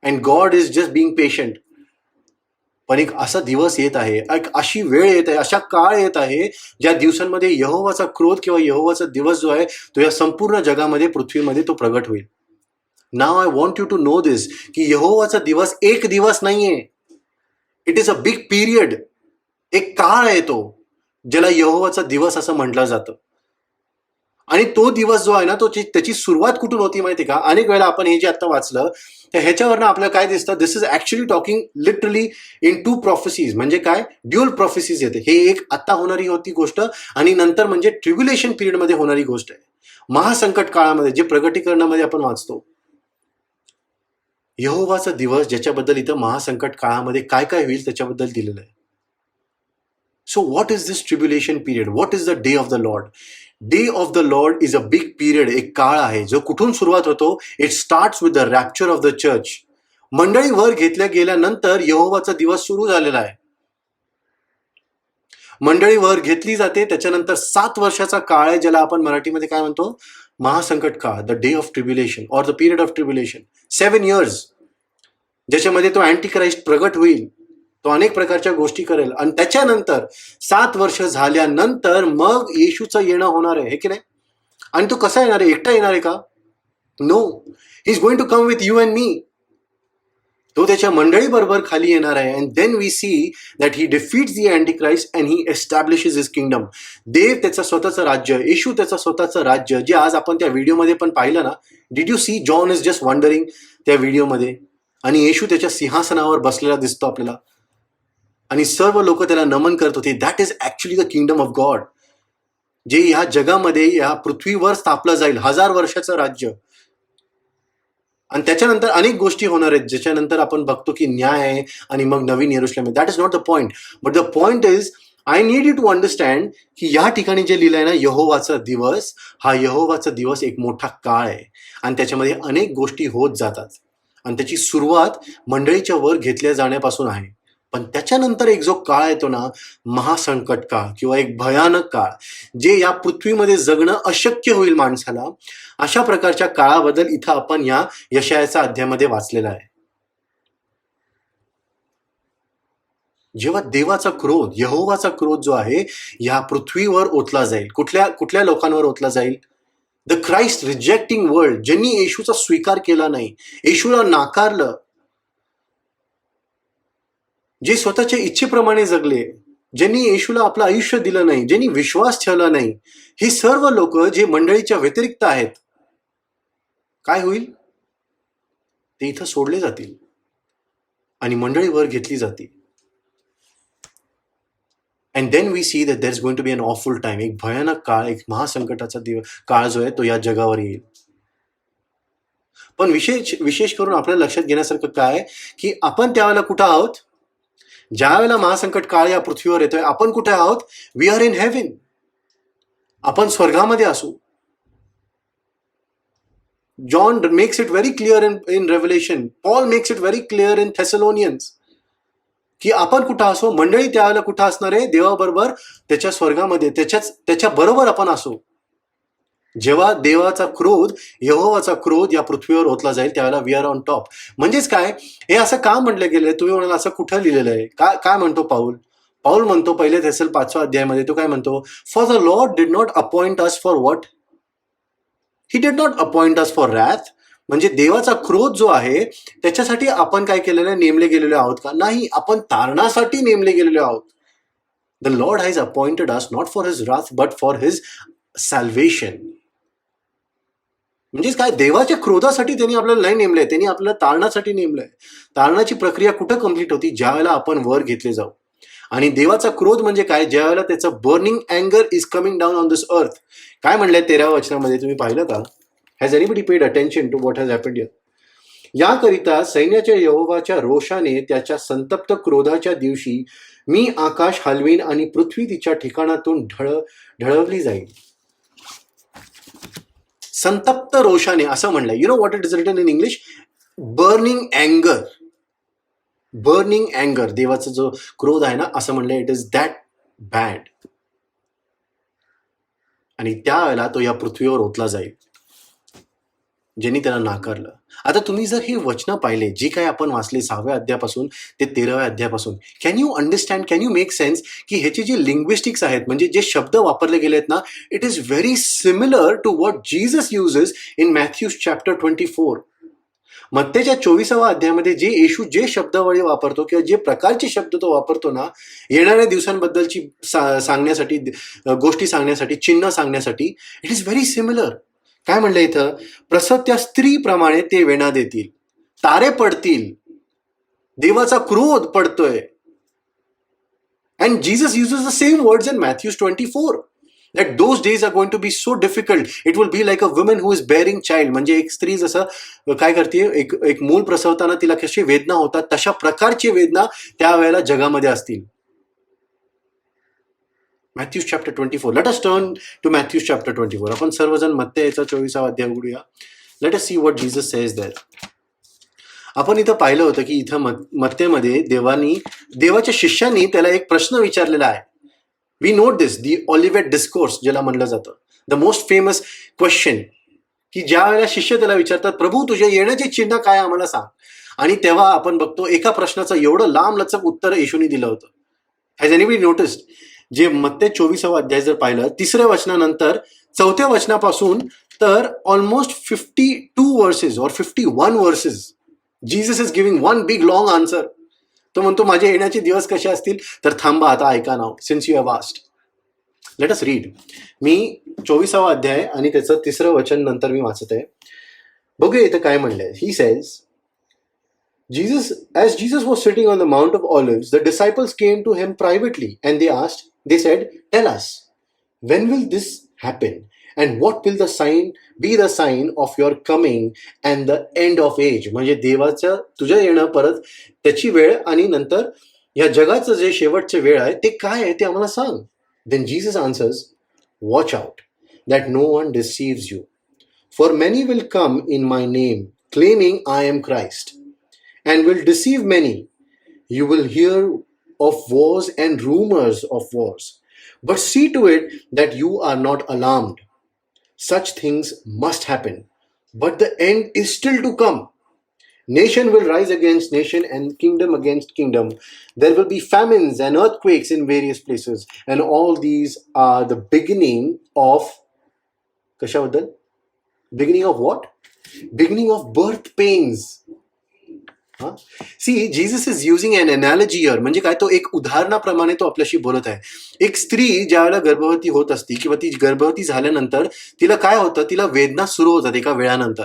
and God is just being patient. पण एक असा दिवस येत आहे, एक अशी वेळ येत आहे, अशा काळ येत आहे ज्या दिवसांमध्ये यहोवाचा क्रोध किंवा यहोवाचा दिवस जो आहे तो या संपूर्ण जगामध्ये, पृथ्वीमध्ये तो प्रगट होईल. Now I want you to know this, की यहोवाचा दिवस एक दिवस नाहीये. It is a big period. एक काळ आहे तो, ज्याला यहोवाचा दिवस असं म्हटलं जातं. आणि तो दिवस जो आहे ना, तो त्याची सुरुवात कुठून होती माहिती का? अनेक वेळा आपण हे जे आता वाचलं तर ह्याच्यावरनं आपल्याला काय दिसतं, this is actually talking literally in two prophecies. म्हणजे काय, ड्युअल प्रॉफेसीज येते. हे एक आता होणारी होती गोष्ट आणि नंतर म्हणजे ट्रिब्युलेशन पिरियडमध्ये होणारी गोष्ट आहे. महासंकट काळामध्ये जे प्रगटीकरणामध्ये आपण वाचतो, यहोवाचा दिवस ज्याच्याबद्दल इथं महासंकट काळामध्ये काय काय होईल त्याच्याबद्दल दिलेलं आहे. So what is this tribulation period? What is the day of the Lord? Day of the Lord is a big period. एक काळ आहे जो कुठून सुरुवात होतो? It starts with the rapture of the church. मंडळी वर घेतल्या गेल्यानंतर यहोवाचा दिवस सुरू झालेला आहे. मंडळी वर घेतली जाते, त्याच्यानंतर 7 वर्षाचा काळ आहे, ज्याला आपण मराठीमध्ये काय म्हणतो? महासंकट काळ, the day of tribulation or the period of tribulation. 7 years, ज्याच्यामध्ये तो अँटी क्राइस्ट प्रगट होईल, तो अनेक प्रकारच्या गोष्टी करेल आणि त्याच्यानंतर 7 वर्ष झाल्यानंतर मग येशूचं येणं होणार आहे, हे की नाही? आणि तो कसा येणार आहे? एकटा येणार आहे का? No, he is going to come with you and me. तो त्याच्या मंडळी बरोबर खाली येणार आहे. And then we see that he defeats the antichrist and he establishes his kingdom. देव त्याचं स्वतःचं राज्य, येशू त्याचं स्वतःचं राज्य, जे आज आपण त्या व्हिडिओमध्ये पण पाहिलं ना. Did you see John is just wandering त्या व्हिडिओमध्ये, आणि येशू त्याच्या सिंहासनावर बसलेला दिसतो आपल्याला आणि सर्व लोक त्याला नमन करत होते. That is actually the kingdom of God, जे ह्या जगामध्ये, या पृथ्वीवर स्थापलं जाईल. 1000 वर्षाचं राज्य. आणि त्याच्यानंतर अनेक गोष्टी होणार आहेत, ज्याच्यानंतर आपण बघतो की न्याय आहे आणि मग नवीन येरुशलेम आहे. That is not the point, but the point is I need you to understand की या ठिकाणी जे लिहिलंय ना, यहोवाचा दिवस, हा यहोवाचा दिवस एक मोठा काळ आहे आणि त्याच्यामध्ये अनेक गोष्टी होत जातात आणि त्याची सुरुवात मंडळीच्या वर घेतल्या जाण्यापासून आहे. पण त्याच्यानंतर एक जो काळ येतो ना, महासंकट काळ किंवा एक भयानक काळ, जे या पृथ्वीमध्ये जगणं अशक्य होईल माणसाला, अशा प्रकारच्या काळाबद्दल इथं आपण या यशायाच्या अध्यायामध्ये वाचलेला आहे. जेव्हा देवाचा क्रोध, यहोवाचा क्रोध जो आहे या पृथ्वीवर ओतला जाईल. कुठल्या लोकांवर ओतला जाईल? द क्राइस्ट रिजेक्टिंग वर्ल्ड, ज्यांनी येशूचा स्वीकार केला नाही, येशूला नाकारलं, जे स्वतःच्या इच्छेप्रमाणे जगले, ज्यांनी येशूला आपलं आयुष्य दिलं नाही, ज्यांनी विश्वास ठेवला नाही, हे सर्व लोक जे मंडळीच्या व्यतिरिक्त आहेत, काय होईल? ते इथं सोडले जातील आणि मंडळीवर घेतली जातील. And then we see that there is going to be an awful time. एक भयानक काळ, एक महासंकटाचा काळ जो आहे तो या जगावर येईल. पण विशेष करून आपल्याला लक्षात घेण्यासारखं काय, की आपण त्यावेळेला कुठं आहोत? ज्या वेळेला महासंकट काळ या पृथ्वीवर येतोय, आपण कुठे आहोत? We are in heaven. आपण स्वर्गामध्ये असू. John makes it very clear in Revelation. Paul makes it very clear in Thessalonians, की आपण कुठं असो. मंडळी त्यावेळेला कुठं असणार आहे? देवाबरोबर, त्याच्या स्वर्गामध्ये, त्याच्या बरोबर आपण असू. जेव्हा देवाचा क्रोध, यहोवाचा क्रोध या पृथ्वीवर ओतला जाईल, त्यावेळेला वी आर ऑन टॉप. म्हणजेच काय, हे असं का म्हटलं गेलंय? तुम्ही म्हणाल असं कुठं लिहिलेलं आहे? काय म्हणतो पाऊल? पाऊल म्हणतो 1 थेसल 5व्या अध्यायामध्ये, तो काय म्हणतो? For the Lord did not appoint us for what? He did not appoint us for wrath. म्हणजे देवाचा क्रोध जो आहे त्याच्यासाठी आपण काय केलेलं आहे? नेमले गेलेलो आहोत का? नाही, आपण तारणासाठी नेमले गेलेलो आहोत. The Lord has appointed us not for his Wrath but for his सॅल्वेशन. म्हणजे काय, देवाच्या क्रोधासाठी त्यांनी आपल्याला नाही नेमलंय, त्यांनी आपल्याला तारणासाठी नेमलंय. तारणाची प्रक्रिया कुठं कंप्लीट होती? ज्या वेळेला आपण वर घेतले जाऊ. आणि देवाचा क्रोध म्हणजे काय? ज्या वेळेला त्याचं बर्निंग अँगर is coming down on this earth. काय म्हणलंय 13व्या वचनामध्ये, तुम्ही पाहिलं का? Has anybody paid attention to what has happened here? याकरिता सैन्याच्या यहोवाच्या रोषाने त्याच्या संतप्त क्रोधाच्या दिवशी मी आकाश हलवीन आणि पृथ्वी तिच्या ठिकाणातून ढळवली जाईल. संतप्त रोषाने असं म्हणलंय. U know what it is written in English? Burning अँगर. Burning अँगर. देवाचा जो क्रोध आहे ना, असं म्हणलंय, इट इज दॅट बॅड. आणि त्यावेळेला तो या पृथ्वीवर ओतला जाईल, ज्यांनी त्याला नाकारलं. आता तुम्ही जर हे वचनं पाहिले, जे काही आपण वाचले 6व्या अध्यायापासून ते 13व्या अध्यायापासून, can you understand, can you make sense की ह्याचे जे लिंग्विस्टिक्स आहेत, म्हणजे जे शब्द वापरले गेले आहेत ना, it is very similar to what Jesus uses in Matthew's chapter 24. मत्तेच्या 24व्या अध्यायामध्ये जे येशू जे शब्दावळी वापरतो किंवा जे प्रकारचे शब्द तो वापरतो ना, येणाऱ्या दिवसांबद्दलची सांगण्यासाठी, गोष्टी सांगण्यासाठी, चिन्ह सांगण्यासाठी, इट इज व्हेरी सिमिलर. काय म्हणलं इथं? प्रसवत्या स्त्रीप्रमाणे ते वेणा देतील, तारे पडतील, देवाचा क्रोध पडतोय. And Jesus uses the same words in Matthews 24. that those days are going to be so difficult. It will be like a woman who is bearing child. म्हणजे एक स्त्री जसं काय करते, एक मूल प्रसवताना तिला कशी वेदना होतात, तशा प्रकारची वेदना त्यावेळेला जगामध्ये असतील. Matthew's chapter 24. Let us turn to Matthew's chapter 24. आपण सर्वजण मत्तेचा 24वा अध्याय उघडूया. Let us see what Jesus says there. आपण इथं पाहिलं होतं की इथं मत्तेमध्ये देवाच्या शिष्यांनी त्याला एक प्रश्न विचारलेला आहे. We note this, the Olivet discourse ज्याला म्हणलं जातं, द मोस्ट फेमस क्वेश्चन, की ज्या वेळेला शिष्य त्याला विचारतात, प्रभू तुझ्या येण्याचे चिन्ह काय आम्हाला सांग. आणि तेव्हा आपण बघतो एका प्रश्नाचं एवढं लांब लचक उत्तर येशूनी दिलं होतं. Has anybody noticed? जे मत्ते 24वा अध्याय जर पाहिलं, 3ऱ्या वचनानंतर 4थ्या वचनापासून तर ऑलमोस्ट 52 वर्सेस और 51 versus Jesus is giving one big long answer. तो म्हणतो माझे येण्याचे दिवस कसे असतील, तर थांबा आता, ऐका नाव, since you have asked. Let us read. मी 24वा अध्याय आणि त्याचं 3रं वचन नंतर मी वाचत आहे. बघूया इथं काय म्हणलंय. He says, as Jesus was sitting on the Mount of Olives, the disciples came to him privately and they said, tell us, when will this happen? And what will be the sign of your coming and the end of age? म्हणजे देवाचं तुझ्या येणं, परत त्याची वेळ, आणि नंतर या जगाचं जे शेवटचे वेळ आहे ते काय आहे ते आम्हाला सांग. Then Jesus answers, watch out that no one deceives you. For many will come in my name, claiming I am Christ, and will deceive many. You will hear of wars and rumors of wars. But see to it that you are not alarmed. Such things must happen, but the end is still to come. Nation will rise against nation and kingdom against kingdom. There will be famines and earthquakes in various places, and all these are the beginning of कशाबद्दल? Beginning of what? Beginning of birth pains. See, Jesus is using an analogy here. म्हणजे काय, तो एक उदाहरणाप्रमाणे तो आपल्याशी बोलत आहे. एक स्त्री ज्या वेळेला गर्भवती होत असती किंवा ती गर्भवती झाल्यानंतर तिला काय होतं, तिला वेदना सुरू होतात एका वेळानंतर.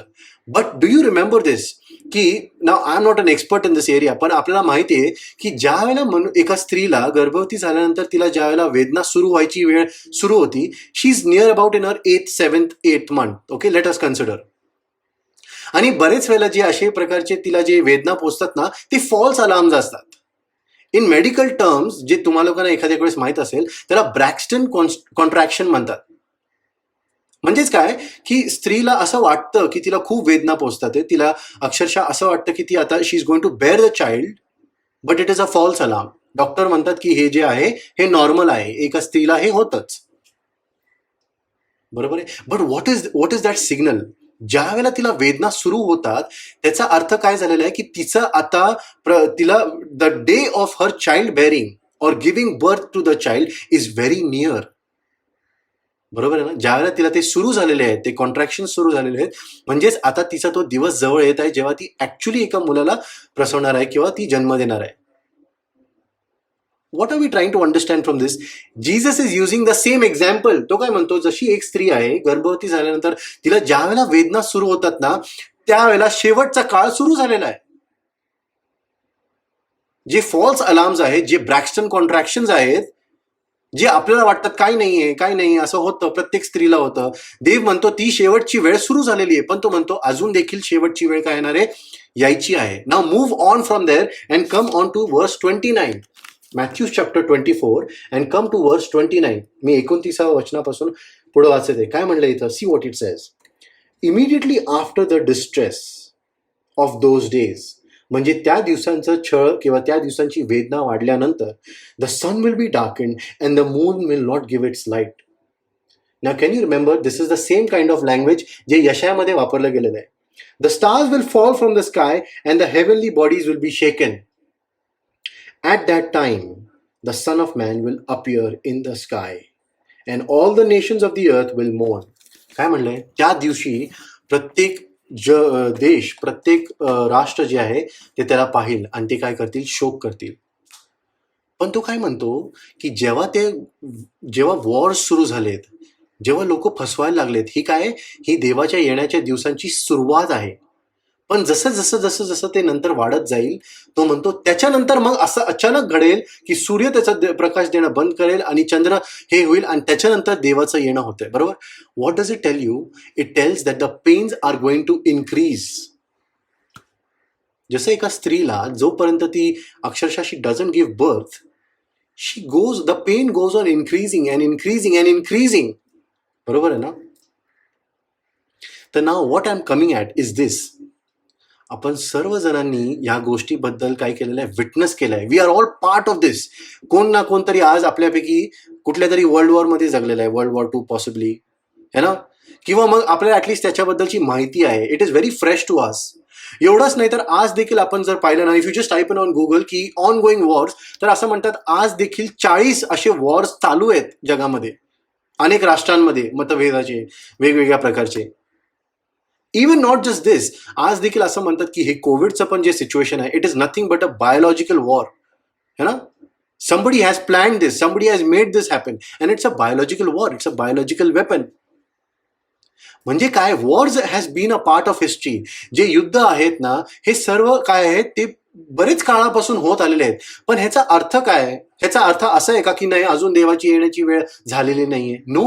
But do you remember this, की now I am not an expert in this area, पण आपल्याला माहिती आहे की ज्या वेळेला एका स्त्रीला गर्भवती झाल्यानंतर तिला ज्या वेळेला वेदना सुरू व्हायची वेळ सुरू होती, she is near about in her 7th month. Okay, let us consider. आणि बरेच वेळेला जे असे प्रकारचे तिला जे वेदना पोचतात ना, ते फॉल्स अलार्म्स असतात. इन मेडिकल टर्म्स, जे तुम्हाला लोकांना एखाद्या वेळेस माहित असेल, त्याला ब्रॅक्स्टन कॉन्ट्रॅक्शन म्हणतात. म्हणजेच काय, की स्त्रीला असं वाटतं की तिला खूप वेदना पोचतात, तिला अक्षरशः असं वाटतं की ती आता she is going to bear the child, but it is a false alarm. Doctor म्हणतात की हे जे आहे हे नॉर्मल आहे, एका स्त्रीला हे होतच. बरोबर आहे. But what is that signal? ज्या वेळेला तिला वेदना सुरू होतात, त्याचा अर्थ काय झालेला आहे की तिचं आता तिला the day of her child bearing और giving birth to the child is very near. बरोबर आहे ना? ज्या वेळेला तिला ते सुरू झालेले आहेत, ते कॉन्ट्रॅक्शन सुरू झालेले आहेत, म्हणजेच आता तिचा तो दिवस जवळ येत आहे जेव्हा ती ऍक्च्युली एका मुलाला प्रसवणार आहे किंवा ती जन्म देणार आहे. What are we trying to understand from this? Jesus is using the same example. तो काय म्हणतो, जशी एक स्त्री आहे गर्भवती झाल्यानंतर तिला ज्या वेळेला वेदना सुरू होतात ना, त्यावेळेला शेवटचा काळ सुरू झालेला आहे. जे फॉल्स अलार्म्स आहेत, जे ब्रॅक्स्टन कॉन्ट्रॅक्शन्स आहेत, जे आपल्याला वाटतात काही नाही असं होतं, प्रत्येक स्त्रीला होतं. देव म्हणतो ती शेवटची वेळ सुरू झालेली आहे, पण तो म्हणतो अजून देखील शेवटची वेळ काय येणार आहे, यायची आहे. Now move on from there and come on to verse 29. Matthew chapter 24 and come to verse 29. मी 29व्या वचनापासून पुढे वाचत आहे. काय म्हणलं इथं? See what it says. Immediately after the distress of those days, म्हणजे त्या दिवसांचं छळ किंवा त्या दिवसांची वेदना वाढल्यानंतर, the sun will be darken and the moon will not give its light. Now can you remember, this is the same kind of language जे यशायामध्ये वापरलं गेलेलं आहे. The stars will fall from the sky and the heavenly bodies will be shaken. At that time the son of man will appear in the sky and all the nations of the earth will mourn. काय म्हणलंय? त्या दिवशी प्रत्येक देश, प्रत्येक राष्ट्र जे आहे ते त्याला पाहिल आणि ते काय करतील? शोक करतील. पण तो काय म्हणतो की जेव्हा वॉर्स सुरू झालेत, जेव्हा लोक फसवायला लागलेत, ही देवाच्या येण्याच्या दिवसांची सुरुवात आहे. पण जसं जसं जसं जसं ते नंतर वाढत जाईल, तो म्हणतो त्याच्यानंतर मग असं अचानक घडेल की सूर्य त्याचा प्रकाश देणं बंद करेल आणि चंद्र हे होईल आणि त्याच्यानंतर देवाचं येणं होतंय. बरोबर? What does it tell you? It tells that the pains are going to increase. जसं एका स्त्रीला जोपर्यंत ती अक्षरशः she doesn't give birth, the pain goes on increasing and increasing and increasing. बरोबर आहे ना? तर now what I am coming at is this. आपण सर्वजणांनी या गोष्टीबद्दल काय केलेलं आहे? विटनेस केलं आहे. We are all part of this. कोण ना कोणतरी आज आपल्यापैकी कुठल्या तरी वर्ल्ड वॉरमध्ये जगलेला आहे, वर्ल्ड वॉर 2 पॉसिबली, है ना? किंवा मग आपल्याला ॲटलिस्ट त्याच्याबद्दलची माहिती आहे. It is very fresh to us. एवढंच नाही तर आज देखील आपण जर पाहिलं ना, if you just type in on Google की ऑन गोईंग वॉर्स, तर असं म्हणतात आज देखील 40 असे वॉर्स चालू आहेत जगामध्ये, अनेक राष्ट्रांमध्ये, मतभेदाचे, वेगवेगळ्या प्रकारचे. इवन नॉट जस्ट दिस, आज देखील असं म्हणतात की हे कोविडचं पण जे सिच्युएशन आहे, it is nothing but a biological war, है ना? somebody has planned this, somebody has made this happen, and it's a biological war, it's a biological weapon. म्हणजे काय? Wars has been a part of history. जे युद्ध आहेत ना, हे सर्व काय आहेत? ते बरेच काळापासून होत आलेले आहेत. पण ह्याचा अर्थ काय? ह्याचा अर्थ असा आहे का की नाही, अजून देवाची येण्याची वेळ झालेली नाहीये? नो.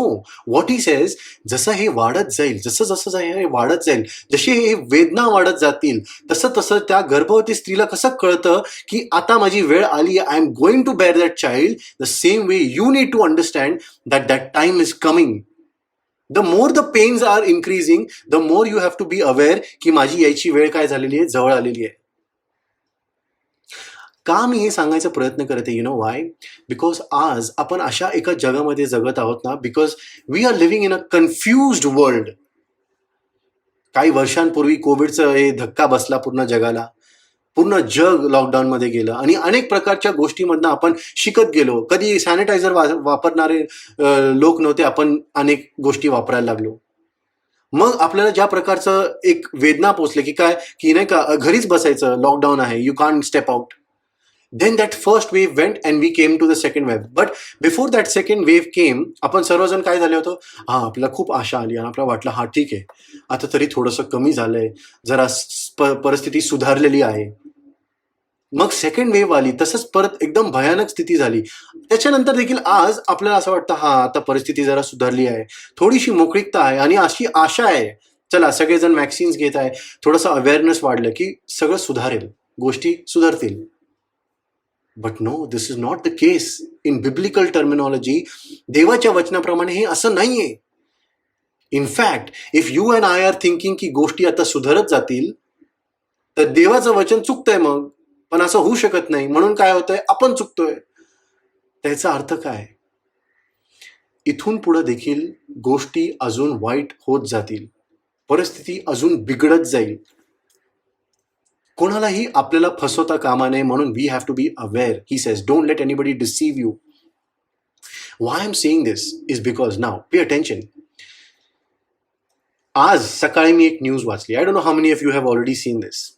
व्हॉट ही सेज, जसं हे वाढत जाईल, जसं जसं हे वाढत जाईल, जशी हे वेदना वाढत जातील, तसं तसं त्या गर्भवती स्त्रीला कसं कळतं की आता माझी वेळ आली, I am going to bear that child. The same way you need to understand that time is coming. The more the pains are increasing, the more you have to be aware की माझी यायची वेळ काय झालेली आहे? जवळ आलेली आहे. का मी हे सांगायचा प्रयत्न करत आहे? You know Y? बिकॉज आज आपण अशा एका जगामध्ये जगत आहोत ना, because we are living in a confused world. काही वर्षांपूर्वी कोविडचा हे धक्का बसला पूर्ण जगाला. पूर्ण जग लॉकडाऊनमध्ये गेलं आणि अनेक प्रकारच्या गोष्टीमधनं आपण शिकत गेलो. कधी सॅनिटायझर वापरणारे लोक नव्हते, आपण अनेक गोष्टी वापरायला लागलो. मग आपल्याला ज्या प्रकारचं एक वेदना पोचले की काय, की नाही का, घरीच बसायचं, लॉकडाऊन आहे, you can't step out. Then that first wave went and we came to the second wave. But before that second wave came, आपण सर्वजण काय झाले होतो? आपल्याला खूप आशा आली आणि आपल्याला वाटलं ठीक आहे, आता तरी थोडंसं कमी झालंय, जरा परिस्थिती सुधारलेली आहे. मग सेकंड वेव्ह आली, तसंच परत एकदम भयानक स्थिती झाली. त्याच्यानंतर देखील आज आपल्याला असं वाटतं आता परिस्थिती जरा सुधारली आहे, थोडीशी मोकळीकता आहे आणि अशी आशा आहे, चला सगळेजण वॅक्सिन्स घेत आहे, थोडंसं अवेअरनेस वाढलं की सगळं सुधारेल, गोष्टी सुधारतील. But no, this is not the case. In biblical terminology, देवाच्या वचनाप्रमाणे हे असं नाहीये. In fact if you and I are thinking की गोष्टी आता सुधारत जातील, तर देवाचं वचन चुकतंय. मग पण असं होऊ शकत नाही, म्हणून काय होतंय? आपण चुकतोय. त्याचा अर्थ काय? इथून पुढे देखील गोष्टी अजून वाईट होत जातील, परिस्थिती अजून बिघडत जाईल. कोणालाही आपल्याला फसवता कामा नये, म्हणून we have to be aware. He says, don't let anybody deceive you. Why I am saying this is because now pay attention. आज सकाळी मी एक न्यूज वाचली. I don't know how many of you have already seen this.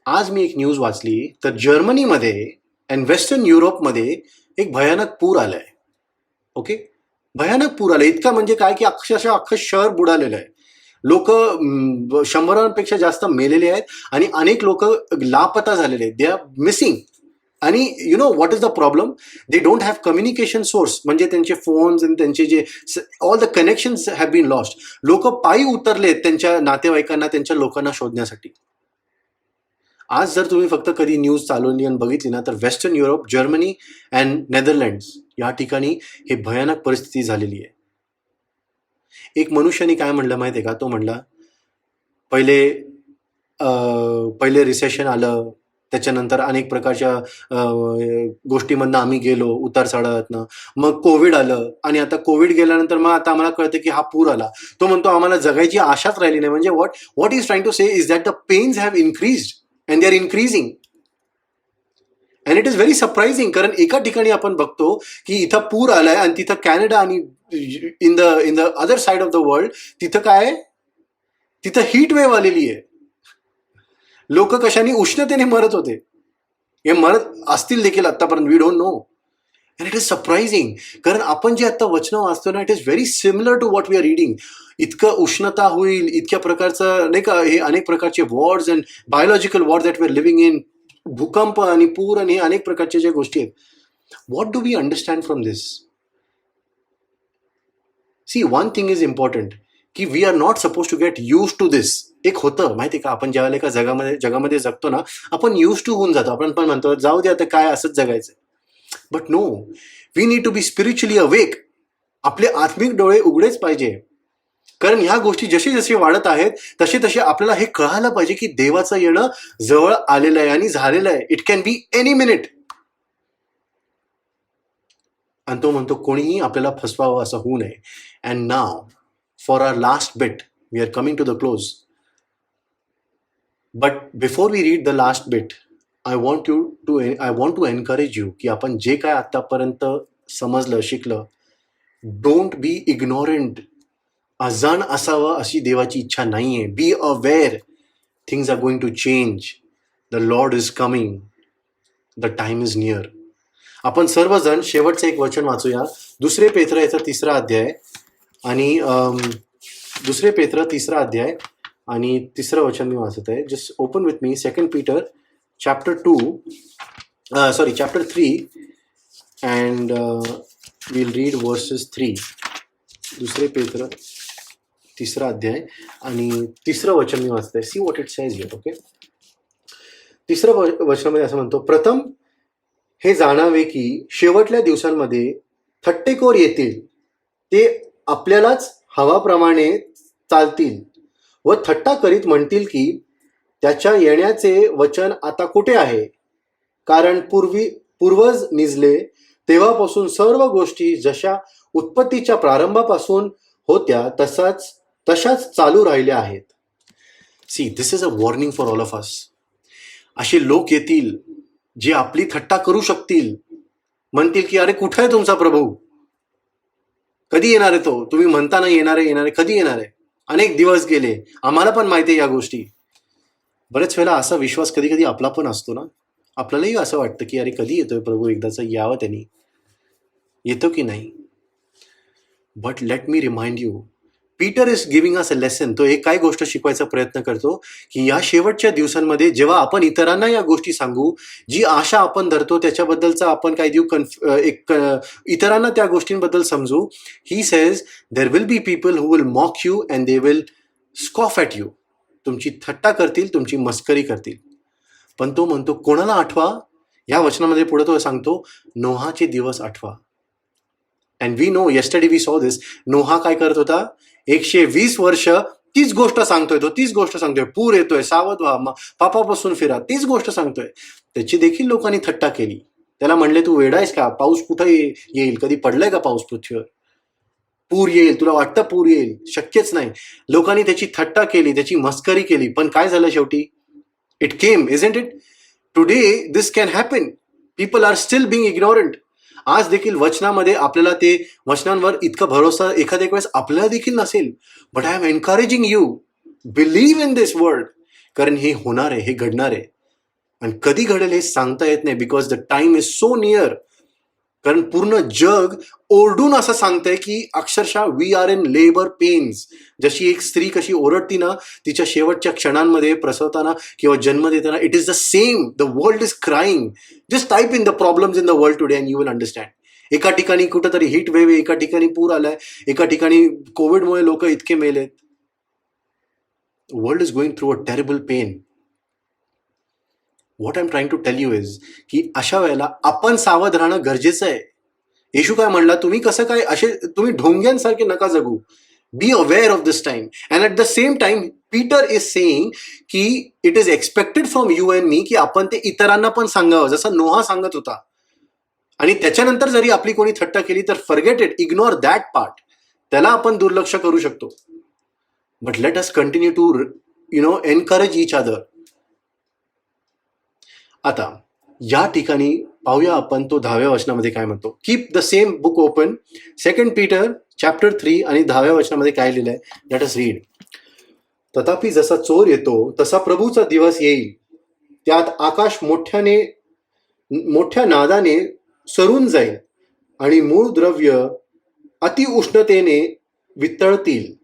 आज मी एक news वाचली, तर जर्मनीमध्ये अँड वेस्टर्न युरोपमध्ये एक भयानक पूर आलाय. ओके, भयानक पूर आलाय. इतका म्हणजे काय की अक्षरशः अख्खं शहर बुडालेलं आहे. लोक 100पेक्षा जास्त मेलेले आहेत आणि अनेक लोक लापता झालेले आहेत. They are missing. आणि you know what is the problem? They don't have communication source. म्हणजे त्यांचे फोन्स आणि त्यांचे जे all the connections have been lost. लोक पायी उतरलेत त्यांच्या नातेवाईकांना, त्यांच्या लोकांना शोधण्यासाठी. आज जर तुम्ही फक्त कधी न्यूज चालवली आणि बघितली ना, तर western Europe, Germany and Netherlands या ठिकाणी हे भयानक परिस्थिती झालेली आहे. एक मनुष्याने काय म्हणलं माहिती आहे का? तो म्हणला, पहिले पहिले रिसेशन आलं, त्याच्यानंतर अनेक प्रकारच्या गोष्टीमधनं आम्ही गेलो, उतार चढावातनं. मग कोविड आलं आणि आता कोविड गेल्यानंतर मग आता आम्हाला कळतं की हा पूर आला. तो म्हणतो आम्हाला जगायची आशाच राहिली नाही. म्हणजे what is trying to say is that the pains have increased and they are increasing. And it is very surprising, कारण एका ठिकाणी आपण बघतो की इथं पूर आलाय आणि तिथं कॅनडा आणि in the other side of the world तिथं काय, तिथं हीट वेव्ह आलेली आहे. लोक कशाने उष्णतेने मरत होते, हे मरत असतील देखील आतापर्यंत, we don't know. And it is surprising, कारण आपण जे आता वचनं वाचतो ना, it is very similar to what we are reading. इतकं उष्णता होईल, इतक्या प्रकारचं नाही का, हे अनेक प्रकारचे wars and biological war that we are living in, भूकंप आणि पूर आणि अनेक प्रकारच्या ज्या गोष्टी आहेत. What do we understand from this? See, one thing is important, की we are not suppose to get use to this. एक होतं माहिती का, आपण ज्यावेळेला एका जगामध्ये जगतो ना, आपण यूज टू होऊन जातो. आपण पण म्हणतो जाऊ दे आता काय, असंच जगायचं. But no, we need to be spiritually awake. आपले आत्मिक डोळे उघडेच पाहिजे, कारण ह्या गोष्टी जसे जसे वाढत आहेत तसे तसे आपल्याला हे कळायला पाहिजे की देवाचं येणं जवळ आलेलं आहे आणि झालेलं आहे. It can be any minute. आणि तो म्हणतो कोणीही आपल्याला फसवावं असं होऊ नये. And now for our last bit, we are coming to the close. But before we read the last bit, I want to encourage you की आपण जे काय आतापर्यंत समजलं, शिकलं, डोंट बी इग्नोरंट. अजाण असावं अशी देवाची इच्छा नाहीये. Be aware, things are going to change. The Lord is coming, the time is near. आपण सर्वजण शेवटचं एक वचन वाचूया. दुसरे पेत्र याचा 3रा अध्याय आणि 2 पेत्र 3रा अध्याय आणि 3रं वचन मी वाचत आहे. Just open with me 2 Peter chapter 3 and we'll read verses 3. 2 पेत्र 3रा अध्याय आणि 3रं वचन मी वाचत आहे. See what it says here. Okay, 3रं वचनामध्ये असं म्हणतो, प्रथम हे जाणावे की शेवटल्या दिवसांमध्ये थट्टेखोर येतील, ते आपल्यालाच हवाप्रमाणे चालतील व थट्टा करीत म्हणतील की त्याच्या येण्याचे वचन आता कुठे आहे, कारण पूर्वज निजले तेव्हापासून सर्व गोष्टी जशा उत्पत्तीच्या प्रारंभापासून होत्या तशाच चालू राहिल्या आहेत. See, this is a warning for all of us. असे लोक येतील जे आपली थट्टा करू शकतील, म्हणतील की अरे कुठे आहे तुमचा प्रभू, कधी येणार आहे तो, तुम्ही म्हणता ना येणार आहे, कधी येणार आहे, अनेक दिवस गेले, आम्हाला पण माहिती आहे या गोष्टी. बरेच वेळेला असा विश्वास कधी कधी आपला पण असतो ना. आपल्यालाही असं वाटतं की अरे कधी येतोय प्रभू, एकदाचा यावं त्यांनी, येतो की नाही. But let me remind you, Peter is giving us a lesson. तो एक काय गोष्ट शिकवायचा प्रयत्न करतो की या शेवटच्या दिवसांमध्ये जेव्हा आपण इतरांना या गोष्टी सांगू, जी आशा आपण धरतो त्याच्याबद्दलचा आपण काय देऊ, इतरांना त्या गोष्टींबद्दल समजू. He says there will be people who will mock you and they will scoff at you. तुमची थट्टा करतील, तुमची मस्करी करतील. पण तो म्हणतो कोणाला आठवा, या वचनामध्ये पुढे तो सांगतो नोहाचे दिवस आठवा. And we know, yesterday we saw this. नोहा काय करत होता, 120 वर्ष तीच गोष्ट सांगतोय. पूर येतोय, सावध व्हा, पापापासून फिरा, तीच गोष्ट सांगतोय. त्याची देखील लोकांनी थट्टा केली. त्याला म्हणले तू वेडायस का, पाऊस कुठं येईल, कधी पडलाय का पाऊस पृथ्वीवर, पूर येईल, तुला वाटतं पूर येईल, शक्यच नाही. लोकांनी त्याची थट्टा केली, त्याची मस्करी केली. पण काय झालं शेवटी, it came, isn't it. Today this can happen. People are still being ignorant. आज देखील वचनामध्ये आपल्याला ते वचनांवर इतका भरोसा एखाद्या वेळेस आपल्याला देखील नसेल. But I am encouraging you, believe in this word, कारण हे होणार आहे, हे घडणार आहे. आणि कधी घडेल हे सांगता येत नाही, because the time is so near. कारण पूर्ण जग ओरडून असं सांगतंय की अक्षरशः we are in labour pains. जशी एक स्त्री कशी ओरडती ना तिच्या शेवटच्या क्षणांमध्ये, प्रसवताना किंवा जन्म देताना, it is the same. The world is crying. Just type in the problems in the world today and you will understand. एका ठिकाणी कुठंतरी हीट वेव्ह आहे, एका ठिकाणी पूर आलाय, एका ठिकाणी कोविडमुळे लोक इतके मेलेत. World is going through a terrible pain. What I am trying to tell you is की अशा वेळेला आपण सावध राहणं गरजेचं आहे. येशू काय म्हणला, तुम्ही कसं काय असे तुम्ही ढोंग्यांसारखे नका जगू. Be aware of this time. And at the same time Peter is saying की it is expected from you and मी की आपण ते इतरांना पण सांगावं, जसं नोहा सांगत होता. आणि त्याच्यानंतर जरी आपली कोणी थट्टा केली तर forget it, ignore that part. त्याला आपण दुर्लक्ष करू शकतो. But let us continue to encourage each other. आता या ठिकाणी पाहूया आपण तो 10व्या वचनामध्ये काय म्हणतो. Keep the same book open, 2 Peter chapter 3 आणि 10व्या वचनामध्ये काय लिहिलंय, लेट अस रीड. तथापि जसा चोर येतो तसा प्रभूचा दिवस येईल, त्यात आकाश मोठ्या नादाने सरून जाईल आणि मूळ द्रव्य अतिउष्णतेने वितळतील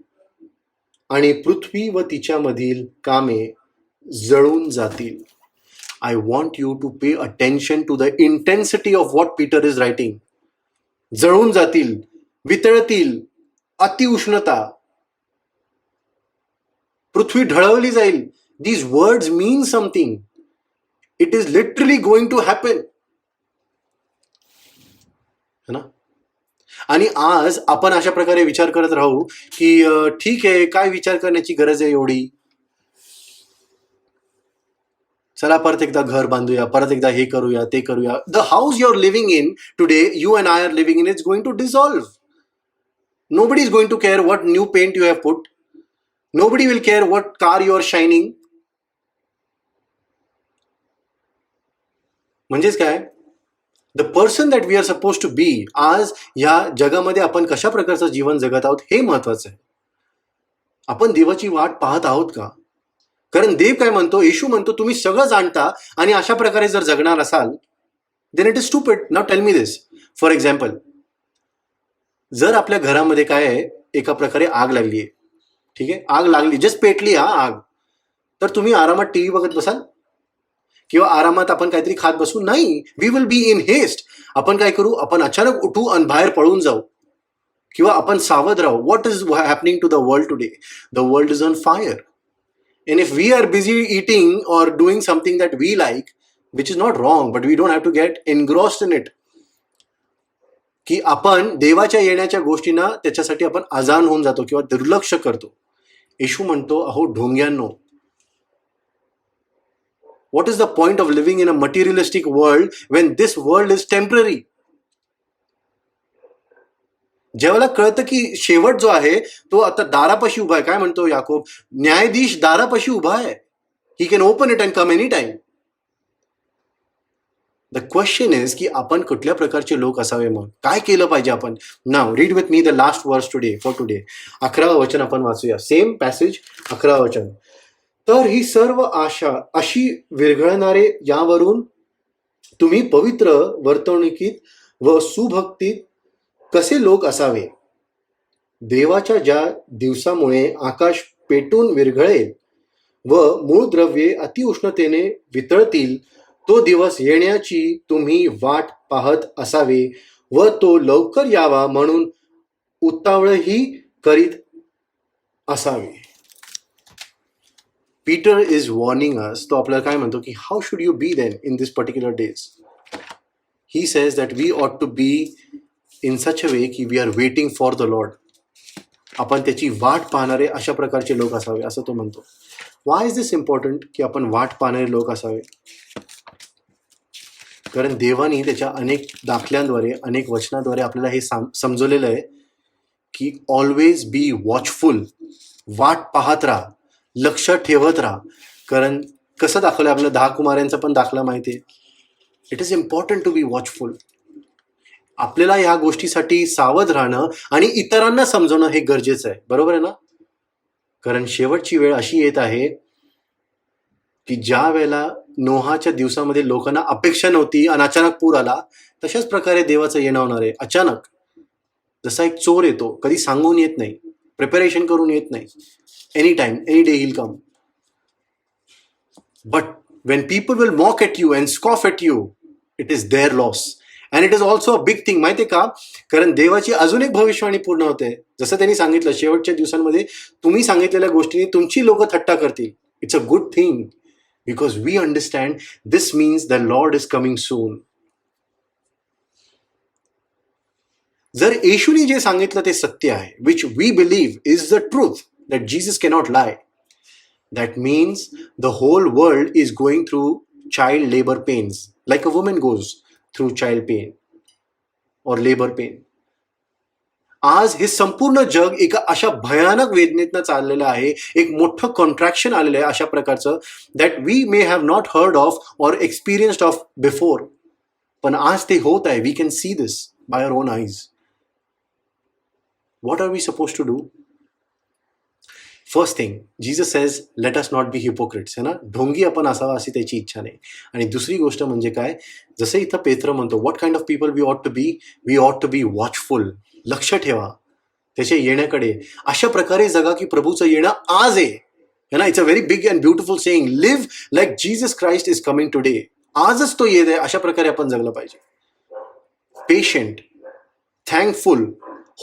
आणि पृथ्वी व तिच्यामधील कामे जळून जातील. I want you to pay attention to the intensity of what Peter is writing. जळून जातील, वितळतील, अतिउष्णता, पृथ्वी ढळवली जाईल. These words mean something. It is literally going to happen. है ना? आणि आज आपण अशा प्रकारे विचार करत राहू की ठीक आहे, काय विचार करण्याची गरज आहे एवढी, चला परत एकदा घर बांधूया, परत एकदा हे करूया, ते करूया. The house you are living in today, you and I are living in, is going to dissolve. Nobody is going to care what new paint you have put. Nobody will care what car you are shining. म्हणजेच काय, the person that we are suppose to be, आज ह्या जगामध्ये आपण कशा प्रकारचं जीवन जगत आहोत हे महत्वाचं आहे. आपण देवाची वाट पाहत आहोत का? कारण देव काय म्हणतो, येशू म्हणतो, तुम्ही सगळं जाणता आणि अशा प्रकारे जर जगणार असाल then it is stupid. Now tell me this. For example, जर आपल्या घरामध्ये काय आहे, एका प्रकारे आग लागली आहे, ठीक आहे, आग लागली, जस्ट पेटली आग, तर तुम्ही आरामात टीव्ही बघत बसाल किंवा आरामात आपण काहीतरी खात बसू? नाही. We will be in haste. आपण काय करू, आपण अचानक उठू आणि बाहेर पळून जाऊ किंवा आपण सावध राहू. What is happening to the world today? The world is on fire. And if we are busy eating or doing something that we like, which is not wrong, but we don't have to get engrossed in it. की आपण देवाच्या येण्याच्या गोष्टींना त्याच्यासाठी आपण अजान होऊन जातो किंवा दुर्लक्ष करतो. येशू म्हणतो, अहो ढोंग्यांनो, what is the point of living in a materialistic world when this world is temporary? ज्यावेळेला कळतं की शेवट जो आहे तो आता दारापाशी उभा आहे. काय म्हणतो याकोब, न्यायाधीश दारापाशी उभा आहे. He can open it and come any time. The question is की आपण कुठल्या प्रकारचे लोक असावे, मग काय केलं पाहिजे आपण. Now read with me the last verse today for today. 11वं वचन आपण वाचूया. सेम पॅसेज, 11वं वचन. तर ही सर्व आशा अशी विरघळणारे, यावरून तुम्ही पवित्र वर्तणुकीत व सुभक्तीत कसे लोक असावे. देवाच्या ज्या दिवसामुळे आकाश पेटून विरघळेल व मूळद्रव्ये अतिउष्णतेने वितळतील, तो दिवस येण्याची तुम्ही वाट पाहत असावे व तो लवकर यावा म्हणून उतावळही करीत असावे. Peter is warning us. तो आपल्याला काय म्हणतो की how should you be then in this particular days. He says that we ought to be in such a way की we are waiting for the lord. आपण त्याची वाट पाहणारे अशा प्रकारचे लोक असावे असं तो म्हणतो. वाय इज दिस इम्पॉर्टंट की आपण वाट पाहणारे लोक असावे? कारण देवानी त्याच्या अनेक दाखल्यांद्वारे, अनेक वचनाद्वारे आपल्याला हे समजवलेलं आहे की ऑलवेज बी वॉचफुल. वाट पाहत राहा, लक्ष ठेवत राहा. कारण कसं दाखवलं आपल्याला, 10 कुमारांचा पण दाखला माहिती आहे. It is important to be watchful. आपल्याला ह्या गोष्टीसाठी सावध राहणं आणि इतरांना समजवणं हे गरजेचं आहे. बरोबर आहे ना? कारण शेवटची वेळ अशी येत आहे की ज्या वेळेला नोहाच्या दिवसामध्ये लोकांना अपेक्षा नव्हती आणि अचानक पूर आला, तशाच प्रकारे देवाचं येणं होणार आहे अचानक. जसा एक चोर येतो, कधी सांगून येत नाही, प्रिपरेशन करून येत नाही. Any time, any day he'll come. But when people will mock at you and scoff at you, it is their loss. And it is also a big thing. माहिती आहे का? कारण देवाची अजून एक भविष्यवाणी पूर्ण होते. जसं त्यांनी सांगितलं, शेवटच्या दिवसांमध्ये तुम्ही सांगितलेल्या गोष्टींनी तुमची लोक थट्टा करतील. It's a good thing. because we understand this means the Lord is coming soon. जर येशूने जे सांगितलं ते सत्य आहे, which we believe is the truth, that Jesus cannot lie, that means the whole world is going through child labor pains, like a woman goes through child pain or labor pain. आज हे संपूर्ण जग एका अशा भयानक वेदनेतनं चाललेलं आहे, एक मोठं कॉन्ट्रॅक्शन आलेलं आहे अशा प्रकारचं, that we may have not heard of or experienced of before. पण आज ते होत आहे. We can see this by our own eyes. What are we suppose to do? First thing, Jesus says let us not be hypocrites, है ना, ढोंगी आपण असावा अशी त्याची इच्छा नाही. आणि दुसरी गोष्ट म्हणजे काय, जसं इथं पेत्र म्हणतो, what kind of people we ought to be? We ought to be watchful. लक्ष ठेवा त्याच्या येण्याकडे. अशा प्रकारे जगा की प्रभूचं येणं आज आहे, है ना. It's a very big and beautiful saying, live like Jesus Christ is coming today. आजच तो येत आहे, अशा प्रकारे आपण जगलं पाहिजे. पेशंट, थँकफुल,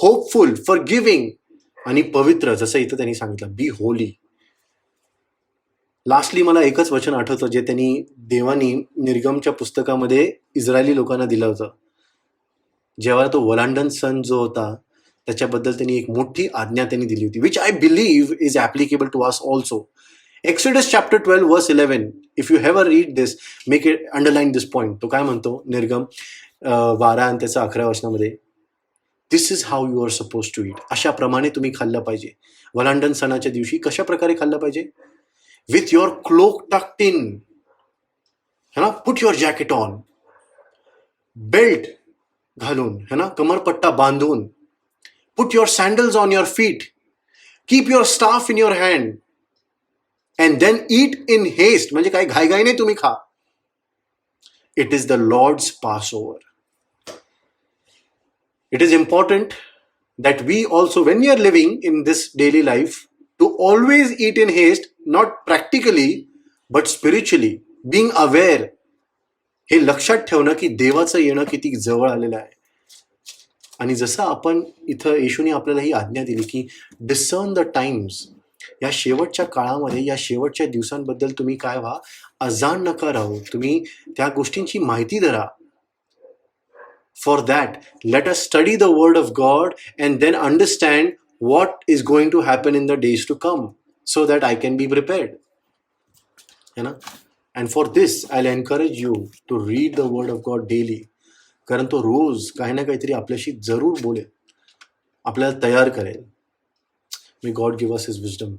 होपफुल, फॉरगिव्हिंग आणि पवित्र, जसं इथं त्यांनी सांगितलं, बी होली. लास्टली मला एकच वचन आठवतं जे त्यांनी देवानी निर्गमच्या पुस्तकामध्ये इस्रायली लोकांना दिलं होतं. जेव्हा तो वलांडन सण जो होता त्याच्याबद्दल त्यांनी एक मोठी आज्ञा त्यांनी दिली होती, which I believe is applicable to us also. Exodus chapter 12 verse 11. If you have read this, make it underline this point. तो काय म्हणतो, निर्गम 12 आणि त्याचा 11 वचनामध्ये, this is how you are suppose to eat. अशाप्रमाणे तुम्ही खाल्लं पाहिजे. वलांडन सणाच्या दिवशी कशा प्रकारे खाल्लं पाहिजे? With your cloak tucked in, है ना, put your jacket on, belt घालून, है ना, कमरपट्टा बांधून, put your sandals on your feet, keep your staff in your hand, and then eat in haste. म्हणजे काय, घाईघाईने तुम्ही खा. It is the lord's passover. It is important that we also, when we are living in this daily life, to always eat in haste, not practically, but spiritually, being aware. हे लक्षात ठेवणं की देवाचं येणं किती जवळ आलेलं आहे. आणि जसं आपण इथं येशूने आपल्याला ही आज्ञा दिली की डिसर्न द टाइम्स, या शेवटच्या काळामध्ये, या शेवटच्या दिवसांबद्दल तुम्ही काय व्हा, अजाण नका राहू. तुम्ही त्या गोष्टींची माहिती धरा. For that, let us study the word of God and then understand what is going to happen in the days to come, so that I can be prepared. You know? And for this, I'll encourage you to read the word of God daily. कारण तो रोज काही ना काहीतरी आपल्याशी जरूर बोलेल, आपल्याला तयार करेल. May God give us his wisdom.